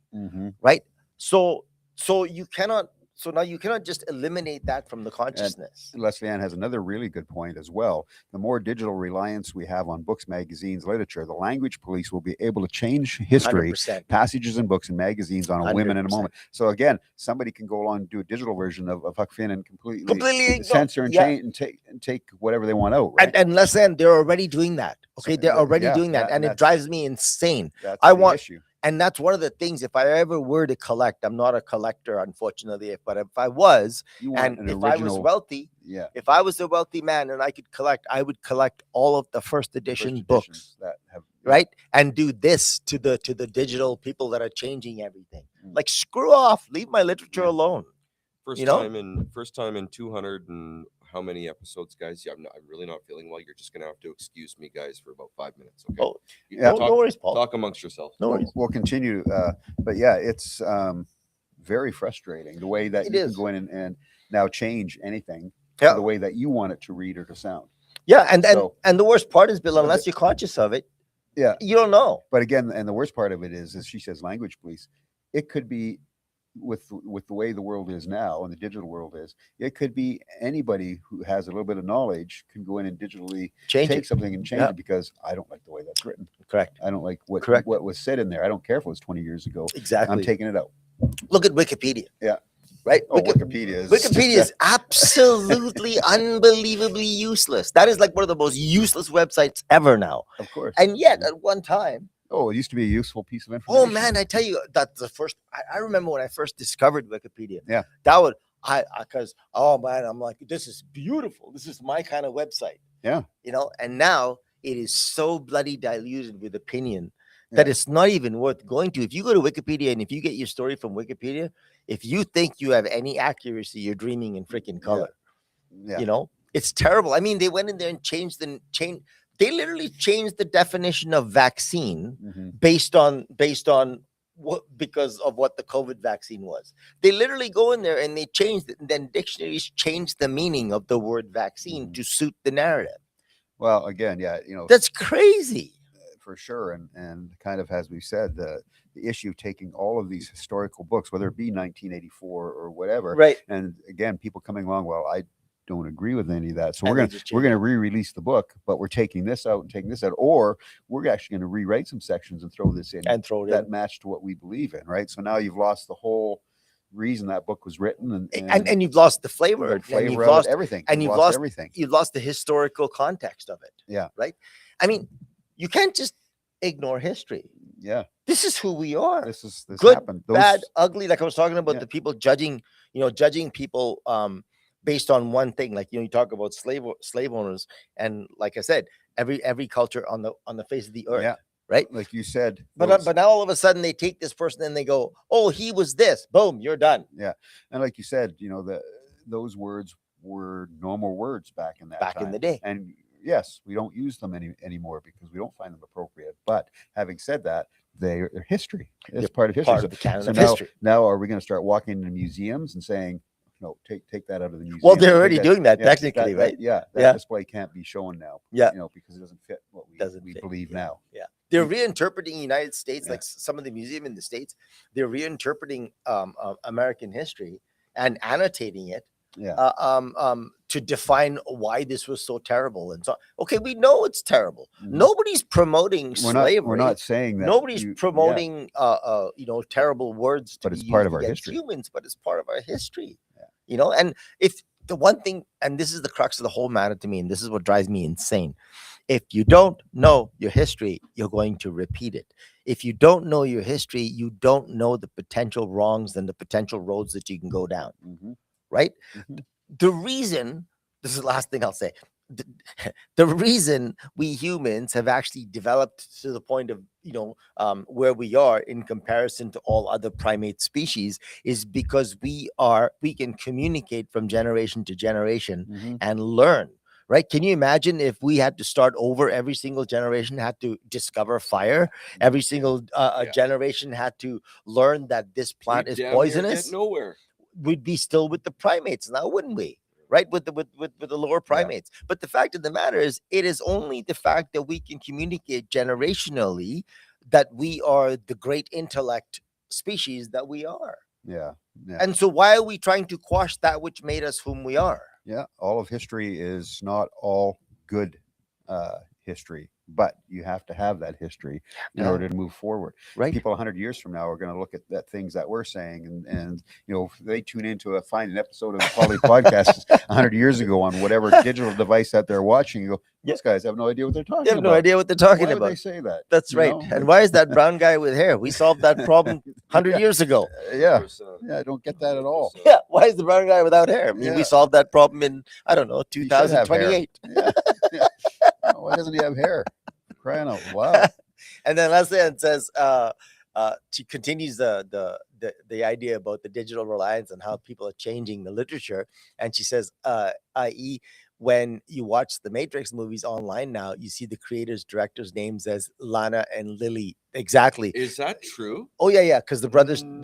Right. So you cannot. So now you cannot just eliminate that from the consciousness. And Leslie Ann has another really good point as well. The more digital reliance we have on books, magazines, literature, the language police will be able to change history, 100%. passages in books and magazines on a whim and in a moment. So again, somebody can go along and do a digital version of Huck Finn and completely censor and change and take whatever they want out. Right? And listen, they're already doing that. Okay, they're already doing that, and it drives me insane. That's the issue. And that's one of the things, if I ever were to collect, I'm not a collector, unfortunately, but if I was, and if I was wealthy, if I was a wealthy man and I could collect, I would collect all of the first edition books that have, right? And do this to the digital people that are changing everything. Like, screw off, leave my literature alone. First time in 200 and how many episodes, guys? Yeah, I'm really not feeling well. You're just gonna have to excuse me, guys, for about 5 minutes. Okay. Oh, no worries, Paul. Talk amongst yourselves. No worries. We'll continue, but yeah, it's very frustrating the way that you can go in and now change anything the way that you want it to read or to sound. Yeah, and the worst part is, Bill, unless you're conscious of it, you don't know. But again, and the worst part of it is, as she says, language police. It could be with the way the world is now and the digital world is, it could be anybody who has a little bit of knowledge can go in and digitally take something and change it because I don't like the way that's written. Correct. I don't like what was said in there. I don't care if it was 20 years ago. Exactly. I'm taking it out. Look at Wikipedia. Yeah. Right. Wikipedia is absolutely unbelievably useless. That is like one of the most useless websites ever now. Of course. And yet at one time, it used to be a useful piece of information. Oh man, I tell you, that's the first. I remember when I first discovered Wikipedia. Yeah, that would because oh man, I'm like, this is beautiful. This is my kind of website. Yeah, and now it is so bloody diluted with opinion that it's not even worth going to. If you go to Wikipedia and if you get your story from Wikipedia, if you think you have any accuracy, you're dreaming in freaking color. Yeah. It's terrible. I mean, they went in there and changed. They literally changed the definition of vaccine based on because of what the COVID vaccine was. They literally go in there and they changed it, and then dictionaries changed the meaning of the word vaccine to suit the narrative. Well, again, that's crazy for sure. And kind of, as we said, the issue taking all of these historical books, whether it be 1984 or whatever, right? And again, people coming along, well, I don't agree with any of that, so we're gonna re-release the book, but we're taking this out and taking this out, or we're actually going to rewrite some sections and throw this in and throw it that match to what we believe in, right? So now you've lost the whole reason that book was written, and you've lost the flavor, and you've lost everything, and you've lost everything. You've lost the historical context of it. Yeah, right. I mean, you can't just ignore history. Yeah, This is who we are. this Good, happened. bad, ugly. Like I was talking about Yeah. the people judging, judging people based on one thing. Like, you talk about slave owners, and like I said, every culture on the face of the earth, Yeah. right? Like you said, But now all of a sudden they take this person and they go, oh, he was this. Boom, you're done. yeah, and like you said, those words were normal words back in that Back time. in the day. And yes, we don't use them anymore because we don't find them appropriate. But having said that, they're history. It's They're part of history. Part of the canon of now, history. now, are we going to start walking into museums and saying, no, take that out of the museum? Well, they're Take already that- doing that yeah, technically, right? that Yeah. display can't be shown now. Yeah. Because it doesn't fit what we Doesn't fit, believe yeah. now. Yeah. They're reinterpreting United States, Yeah. like some of the museum in the States, they're reinterpreting American history and annotating it Yeah. to define why this was so terrible. And so, okay, we know it's terrible. Mhm. Nobody's promoting slavery. We're not saying that. Nobody's yeah. promoting, terrible words to But be it's part used of our against history. humans, but it's part of our history. Yeah. And if the one thing, and this is the crux of the whole matter to me, and this is what drives me insane. If you don't know your history, you're going to repeat it. If you don't know your history, you don't know the potential wrongs and the potential roads that you can go down, Mhm. right? Mhm. The reason, this is the last thing I'll say, the reason we humans have actually developed to the point of where we are in comparison to all other primate species is because we can communicate from generation to generation Mhm. and learn, right? Can you imagine if we had to start over, every single generation had to discover fire, every single generation had to learn that this plant We'd is damn near poisonous? get nowhere. We'd be still with the primates now, wouldn't we? Right, with the lower primates. But the fact of the matter is, it is only the fact that we can communicate generationally that we are the great intellect species that we are. Yeah. Yeah. And so why are we trying to quash that which made us whom we are? Yeah, all of history is not all good history, but you have to have that history in Yeah. order to move forward. Right. People 100 years from now are going to look at things that we're saying, and if they tune into find an episode of the Podlie podcast 100 years ago on whatever digital device that they're watching, you go, these guys have no idea what they're talking They have about. no idea what they're talking Why about. would they say that? That's You right. know? And why is that brown guy with hair? We solved that problem 100 years ago. Yeah, 100%. yeah, I don't get that at all. Yeah. Why is the brown guy without hair? I mean, we Yeah. solved that problem in, I don't know, He should have hair. 2028. Yeah. Yeah. Why doesn't he have hair? Crying out loud. And then lastly, it says she continues the idea about the digital reliance and how people are changing the literature. And she says, i.e., when you watch the Matrix movies online now, you see the creators, directors' names as Lana and Lily. Exactly. Is that true? Oh yeah, because the brothers No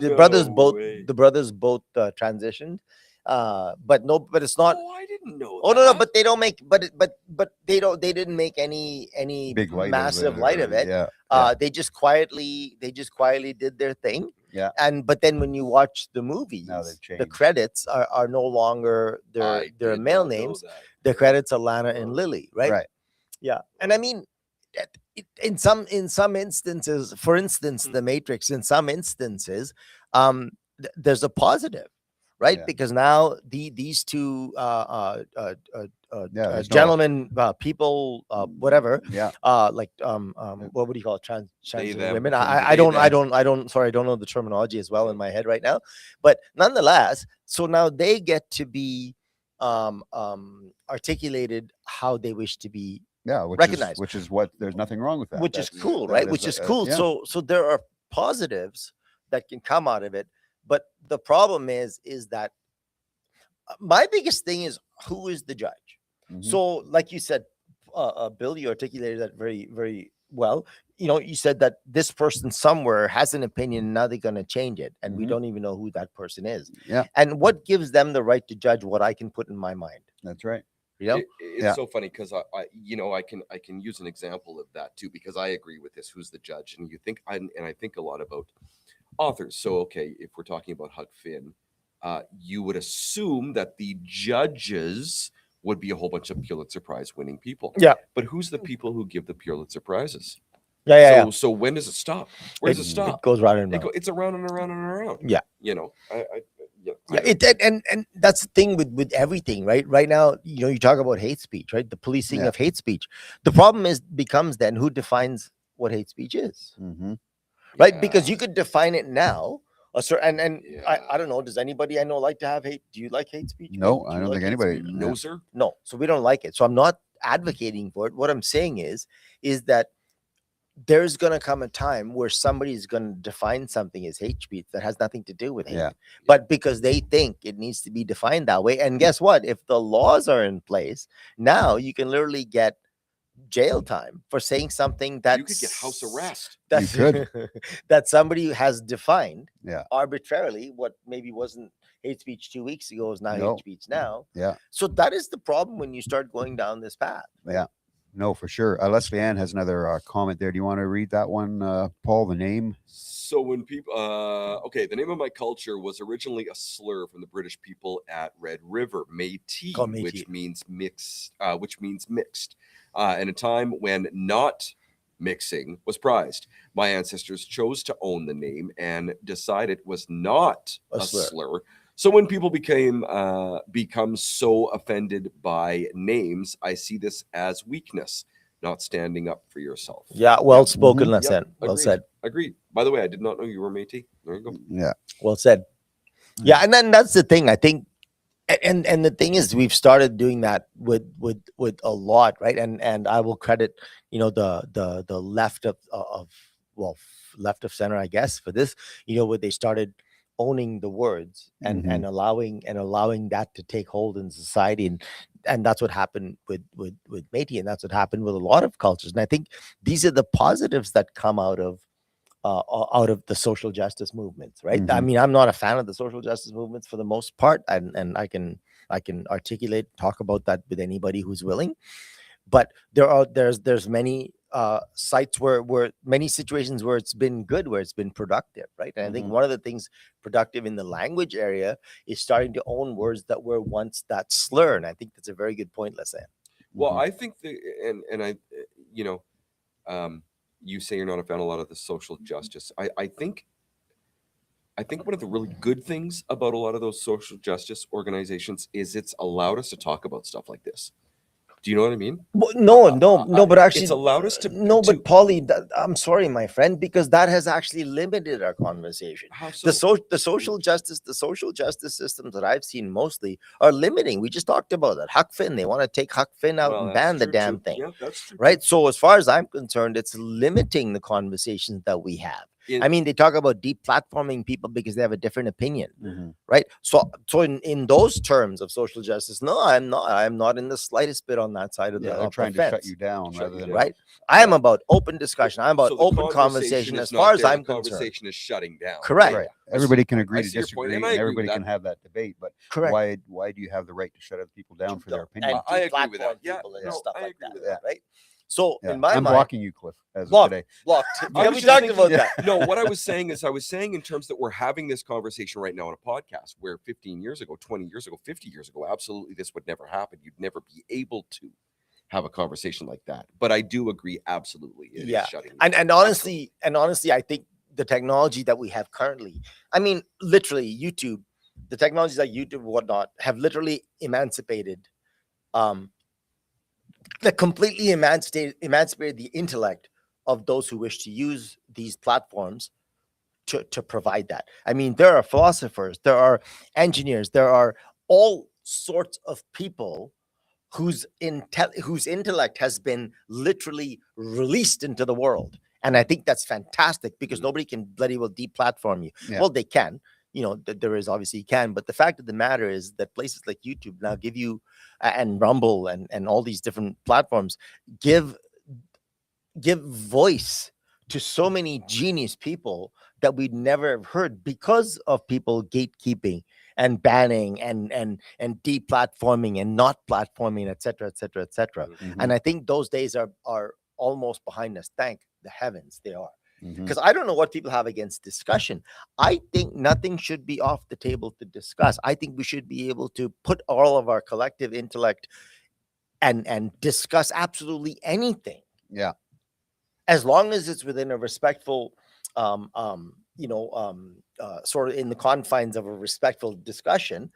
way. both transitioned. But it's not. Oh, I didn't know. Oh no, that. but they don't make. But they didn't make any Big light massive of it, light of it. Yeah. They just quietly did their thing. Yeah. But then when you watch the movies, Now they've the changed. credits are no longer I their did male not know names. that. The credits are Lana and Lily, right? Right. Yeah. And I mean, in some instances, for instance, the Matrix, in some instances, there's a positive, right? Yeah. Because now these two there's gentlemen, people, whatever, Yeah. what would you call it? Trans them, women. them, I they, don't them. sorry, I don't know the terminology as well in my head right now. But nonetheless, so now they get to be articulated how they wish to be, Yeah. recognized. Which is what there's nothing wrong with that. which is That's- cool, that right? Which is cool. yeah. So there are positives that can come out of it, but the problem is that my biggest thing is, who is the judge? Mhm. So, like you said, Bill, you articulated that very, very well. You said that this person somewhere has an opinion, and now they're going to change it, and we Mhm. don't even know who that person is. Yeah. And what gives them the right to judge what I can put in my mind? That's right. It's Yeah. so funny because I can use an example of that too, because I agree with this. Who's the judge? And I think a lot about authors. So okay, if we're talking about Huck Finn, you would assume that the judges would be a whole bunch of Pulitzer Prize winning people. Yeah. But who's the people who give the Pulitzer Prizes? Yeah. So when does it stop? Where does it It stop? goes round and round. It's around and around and around. Yeah. Yeah, and that's the thing with everything, right? Right now, you talk about hate speech, right? The policing Yeah. of hate speech. The problem becomes then who defines what hate speech is, Mm-hmm. right? Because you could define it now. And Yeah. I don't know. Does anybody I know like to have hate? Do you like hate speech? No, Do I you don't like think hate anybody. speech? No, sir. No. So we don't like it. So I'm not advocating for it. What I'm saying is that there's going to come a time where somebody is going to define something as hate speech that has nothing to do with hate. Yeah. But because they think it needs to be defined that way. And guess what? If the laws are in place, now you can literally get jail time for saying something that You could get house arrest. You could. that somebody has defined Yeah. arbitrarily. What maybe wasn't hate speech 2 weeks ago is now No. hate speech now. Yeah. So that is the problem when you start going down this path. Yeah. No, for sure. Leslie Ann has another comment there. Do you want to read that one, Paul? The name? So when people, okay, the name of my culture was originally a slur from the British people at Red River, Métis, Called Métis. which means mixed. In a time when not mixing was prized, my ancestors chose to own the name and decide it was not A a slur. slur. So when people become so offended by names, I see this as weakness, not standing up for yourself. Yeah, well Yep. spoken, Mhm. Lesson. Well Agreed. said. Agreed. By the way, I did not know you were Métis. There you go. Yeah. Well said. Yeah, and then that's the thing. I think, and the thing is, we've started doing that with a lot, right? And I will credit, the left of left of center, I guess, for this. Where they started owning the words and allowing that to take hold in society, and that's what happened with Métis, and that's what happened with a lot of cultures. And I think these are the positives that come out of the social justice movements, right? I Mhm. mean, I'm not a fan of the social justice movements for the most part, and I can talk about that with anybody who's willing. But there's many sites where many situations where it's been good, where it's been productive, right? And I think Mhm. one of the things productive in the language area is starting to own words that were once that slur, and I think that's a very good point, let's say. Well, Mhm. I think and I, you say you're not a fan of a lot of the social justice. I think one of the really good things about a lot of those social justice organizations is it's allowed us to talk about stuff like this. Do you know what I mean? Well, no, but actually, it's allowed us to no, but Paulie, I'm sorry, my friend, because that has actually limited our conversation. How so? The social justice systems that I've seen mostly are limiting. We just talked about that. Huck Finn, they want to take Huck Finn out Well, and that's ban the true, damn too. thing, Yeah, that's true. right? So as far as I'm concerned, it's limiting the conversations that we have. I mean, they talk about deplatforming people because they have a different opinion, Mhm. right? So in those terms of social justice, no, I'm not in the slightest bit on that side of Yeah, the they're of the trying to shut fence, you down Shut rather you than down. right? I am Yeah. about open discussion. I'm about So the open conversation is as not far as there, I'm the concerned. conversation is shutting down. Correct. Right. I Everybody see- can I agree to see your point, disagree, and I and agree with everybody that. can have that debate. But Correct. why do you have the right to shut other people down for their opinion? And I agree with that. deplatform Yeah, people and no, stuff I like agree that, with that. right? So Yeah. in my I'm mind, blocking you, Cliff, as of blocked, today. blocked. I Yeah, was we just talked thinking- about that. No, what I was saying is in terms that we're having this conversation right now on a podcast where 15 years ago, 20 years ago, 50 years ago, absolutely this would never happen. You'd never be able to have a conversation like that. But I do agree, absolutely. It is Yeah. shutting And down. honestly, I think the technology that we have currently, I mean, literally YouTube, the technologies like YouTube and whatnot have literally emancipated, completely emancipated the intellect of those who wish to use these platforms to provide that. I mean, there are philosophers, there are engineers, there are all sorts of people whose intellect has been literally released into the world. And I think that's fantastic because nobody can bloody well deplatform you. Yeah. Well, they can, there is obviously can, but the fact of the matter is that places like YouTube now give you and Rumble and all these different platforms give voice to so many genius people that we'd never have heard because of people gatekeeping and banning and deplatforming and not platforming, et cetera, et cetera, et cetera. Mhm. And I think those days are almost behind us. Thank the heavens they are. Mhm. Because I don't know what people have against discussion. I think nothing should be off the table to discuss. I think we should be able to put all of our collective intellect and discuss absolutely anything. Yeah. As long as it's within a respectful, sort of in the confines of a respectful discussion,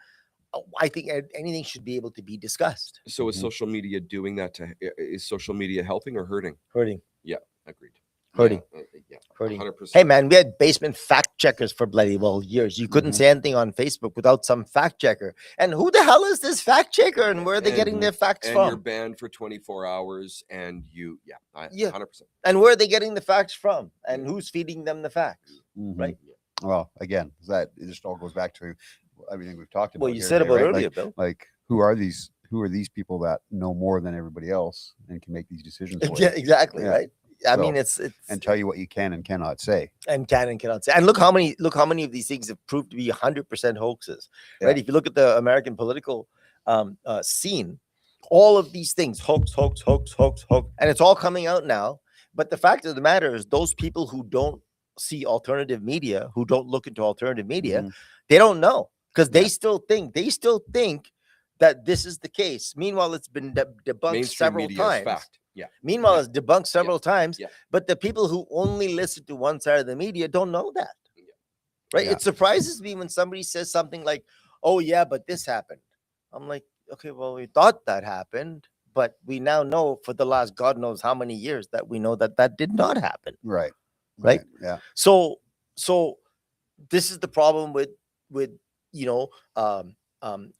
I think anything should be able to be discussed. So is Mhm. social media doing that is social media helping or hurting? Hurting. Yeah, agreed. Hurting. Yeah, Hurting. 100%. Hey man, we had basement fact checkers for bloody years. You couldn't Mhm. say anything on Facebook without some fact checker. And who the hell is this fact checker? And where are they And- getting their facts and you're from? banned for 24 hours, and Yeah. 100%. And where are they getting the facts from? And who's feeding them the facts? Mhm. Right. Well, again, it just all goes back to everything we've talked about. Well, you here said today, about right? earlier, Bill. Like who are these people that know more than everybody else and can make these decisions for Yeah, you exactly. Yeah. Right. I So- mean, it's and tell you what you can and cannot say. and can and cannot say. And look how many of these things have proved to be 100% hoaxes. Right. Yeah. If you look at the American political scene, all of these things hoax, and it's all coming out now. But the fact of the matter is, those people who don't see alternative media, who don't look into alternative media, Mhm. they don't know, because they Yeah. still think that this is the case. Meanwhile, it's been debunked Mainstream several media is times. fact. Yeah. Meanwhile, Yeah. it's debunked several times. Yeah. But the people who only listen to one side of the media don't know that. Right? Yeah. It surprises me when somebody says something like, "Oh yeah, but this happened." I'm like, okay, well, we thought that happened, but we now know for the last God knows how many years that we know that that did not happen. Right. Right. Yeah. So this is the problem with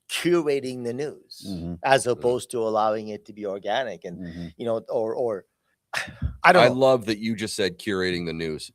curating the news Mhm. as opposed to allowing it to be organic and Mhm. or I don't I know. love that you just said curating the news.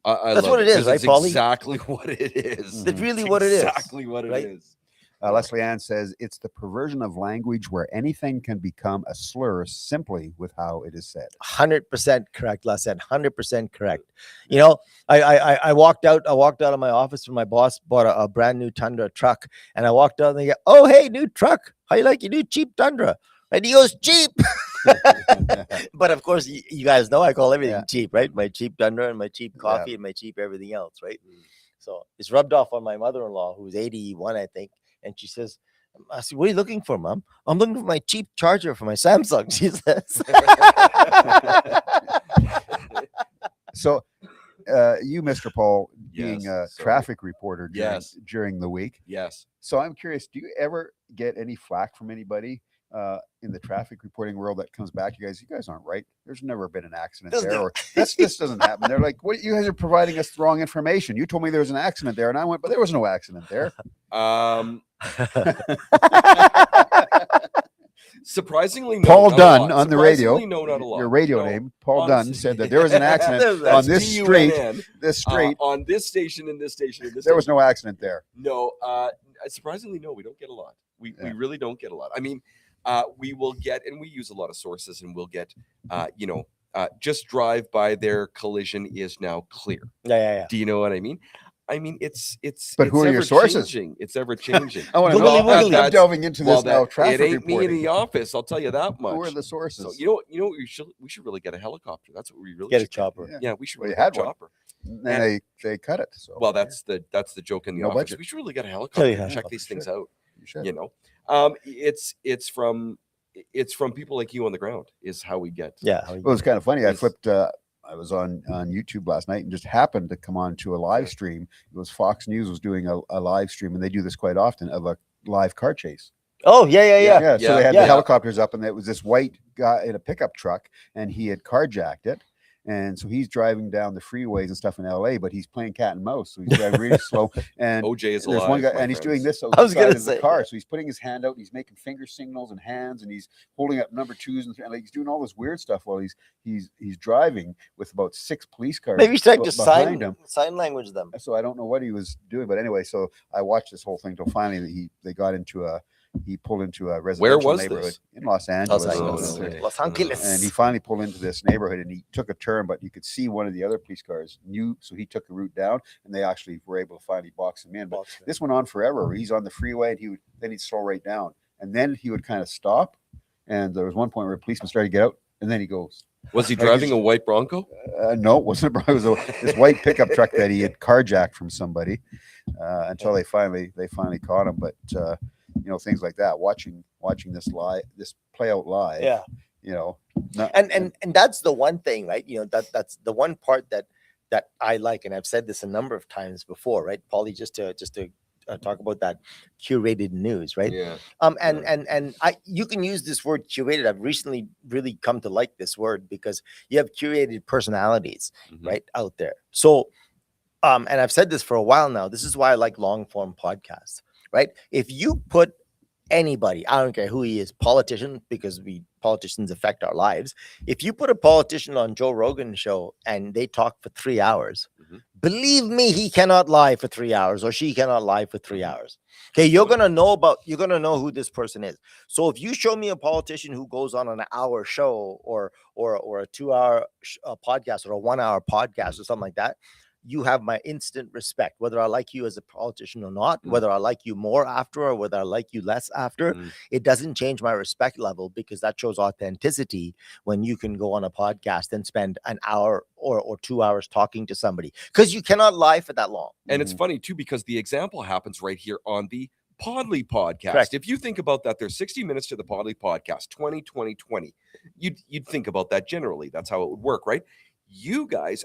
I That's love what it is, 'cause right, it's Paulie? exactly what it is. It's really It's what it is. Exactly what right? it is. Leslie Ann says it's the perversion of language where anything can become a slur simply with how it is said. 100% correct, Lassen. 100% correct. You know, I walked out of my office when my boss bought a brand new Tundra truck, and I walked out and they go, "Oh, hey, new truck. How you like your new cheap Tundra?" And he goes, "Cheap." But of course, you guys know I call everything Yeah. cheap, right? My cheap Tundra and my cheap coffee and my cheap everything else, right? So it's rubbed off on my mother-in-law, who's 81, I think, and she says, I said, "What are you looking for, Mom?" "I'm looking for my cheap charger for my Samsung," she says. So, you, Mr. Paul, being Yes, a sorry. traffic reporter Yes. during the week. Yes. So I'm curious, do you ever get any flack from anybody in the traffic reporting world that comes back? You guys aren't right. There's never been an accident Doesn't there, it? or this doesn't happen. They're like, "What? You guys are providing us the wrong information. You told me there was an accident there," and I went, "But there was no accident there." Surprisingly, no, Paul not a Dunn lot. on the radio. Surprisingly, no, not a lot. Your radio No, name, Paul Dunn, honestly. said that there was an accident on That's this street. DUNN. This street, On this station, and this station, and this there was station. no accident there. No, surprisingly, no, we don't get a lot. We really don't get a lot. I mean, we will get, and we use a lot of sources, and we'll get, just drive by their collision is now clear. Yeah. Do you know what I mean? I mean, it's. But who are your sources? changing. It's ever changing. I want to Wiggly, know. wiggly. I'm delving into this now. Traffic it ain't me in reporting. the office. I'll tell you that much. Who are the sources? So you know what we should really get a helicopter. That's what we really Get a should chopper. Yeah. Yeah, we should Well, really you had get a one. chopper. And they cut it. So Well, that's the joke in the No office. budget. We should really get a Yeah, helicopter yeah. and check these things out. you should. You know, it's from people like you on the ground is how we get. Yeah. Well, it was kind of funny. I Yes. flipped. I was on YouTube last night and just happened to come on to a live stream. It was Fox News was doing a live stream, and they do this quite often of a live car chase. Oh, yeah. So they had yeah. the helicopters up, and it was this white guy in a pickup truck, and he had carjacked it. And so he's driving down the freeways and stuff in LA, but he's playing cat and mouse. So he's driving really slow. And OJ is there's alive. one guy, my and he's doing friends. this I was gonna outside of say, the car. So he's putting his hand out, and he's making finger signals and hands, and he's holding up number twos, and like he's doing all this weird stuff while he's driving with about 6 police cars. Maybe you should just behind him. sign language them. So I don't know what he was doing, but anyway, so I watched this whole thing till finally they got into he pulled into a residential was neighborhood this? in Los Angeles. Angeles. no way. Los Angeles. And he finally pulled into this neighborhood, and he took a turn, but you could see one of the other police cars knew, so he took a route down, and they actually were able to finally box him in. But this went on forever. He's on the freeway, and then he'd slow right down, and then he would kind of stop. And there was one point where a policeman started to get out, and then he goes. Was he Like driving he's- a white Bronco? No, it wasn't. It was this white pickup truck that he had carjacked from somebody until they finally caught him. But things like that. Watching this play out live. Yeah. And And that's the one thing, right? That's the one part that I like, and I've said this a number of times before, right? Paulie, just to talk about that curated news, right? Yeah. And you can use this word curated. I've recently really come to like this word because you have curated personalities, Mhm. right, out there. So, and I've said this for a while now. This is why I like long form podcasts, right? If you put anybody, I don't care who he is, politician, because politicians affect our lives. If you put a politician on Joe Rogan's show and they talk for 3 hours, Mhm. believe me, he cannot lie for 3 hours, or she cannot lie for 3 Mhm. hours. Okay, you're Oh, yeah. gonna know who this person is. So if you show me a politician who goes on an hour show or a 2 hour podcast or a 1 hour podcast or something like that, you have my instant respect, whether I like you as a politician or not, Mm. whether I like you more after or whether I like you less after. Mm. It doesn't change my respect level, because that shows authenticity when you can go on a podcast and spend an hour or 2 hours talking to somebody, because you cannot lie for that long. And it's funny too, because the example happens right here on the Podlie podcast. Correct. If you think about that, there's 60 minutes to the Podlie podcast, 20. You'd think about that generally. That's how it would work, right? You guys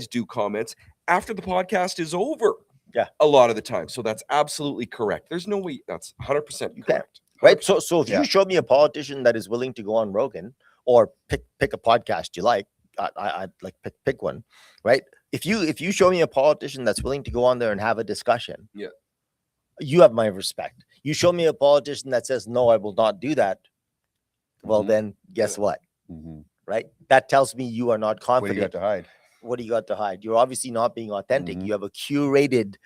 do comments after the podcast is over. Yeah. A lot of the time. So that's absolutely correct. There's no way. That's 100% Okay. correct. Right. So if Yeah. you show me a politician that is willing to go on Rogan, or pick a podcast you like, I'd like pick one, right? If you show me a politician that's willing to go on there and have a discussion, Yeah. you have my respect. You show me a politician that says, no, I will not do that, well, Mhm. then guess what? Mhm. Right? That tells me you are not What do you confident. got to hide? What do you got to hide? You're obviously not being authentic. Mhm. You have a curated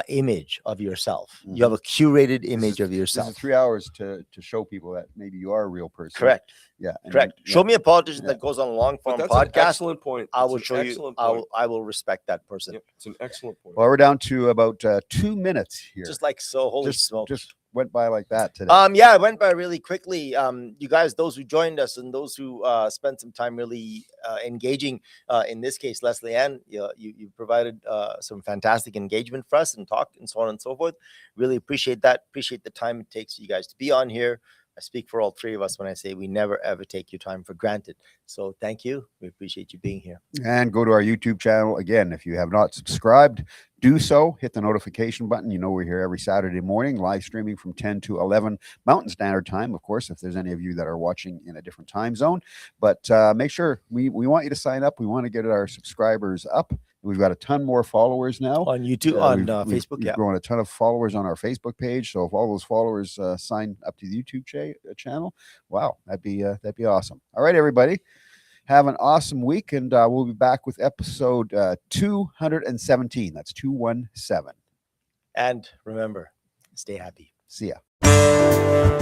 image of yourself. You have a curated image of This yourself. is 3 hours to show people that maybe you are a real person. Correct. Yeah. and Correct. then- Show me a politician Yeah. that goes on a long But form that's an podcast. excellent point. I will It's show an you. excellent I point. will respect that person. Yep, it's an excellent point. Well, we're down to about 2 minutes here. Just like so. Holy smoke. Just went by like that today. Yeah, it went by really quickly. You guys, those who joined us and those who spent some time really engaging, in this case, Leslie Ann, you provided some fantastic engagement for us and talked and so on and so forth. Really appreciate that. Appreciate the time it takes for you guys to be on here. I speak for all three of us when I say we never ever take your time for granted. So thank you. We appreciate you being here. And go to our YouTube channel. Again, if you have not subscribed, do so. Hit the notification button. You know we're here every Saturday morning, live streaming from 10 to 11 Mountain Standard Time, of course, if there's any of you that are watching in a different time zone. But make sure we want you to sign up. We want to get our subscribers up. We've got a ton more followers now. On YouTube, Facebook, we've yeah. grown a ton of followers on our Facebook page. So if all those followers sign up to the YouTube channel, wow, that'd be awesome. All right, everybody, have an awesome week, and we'll be back with episode 217. That's 217. And remember, stay happy. See ya.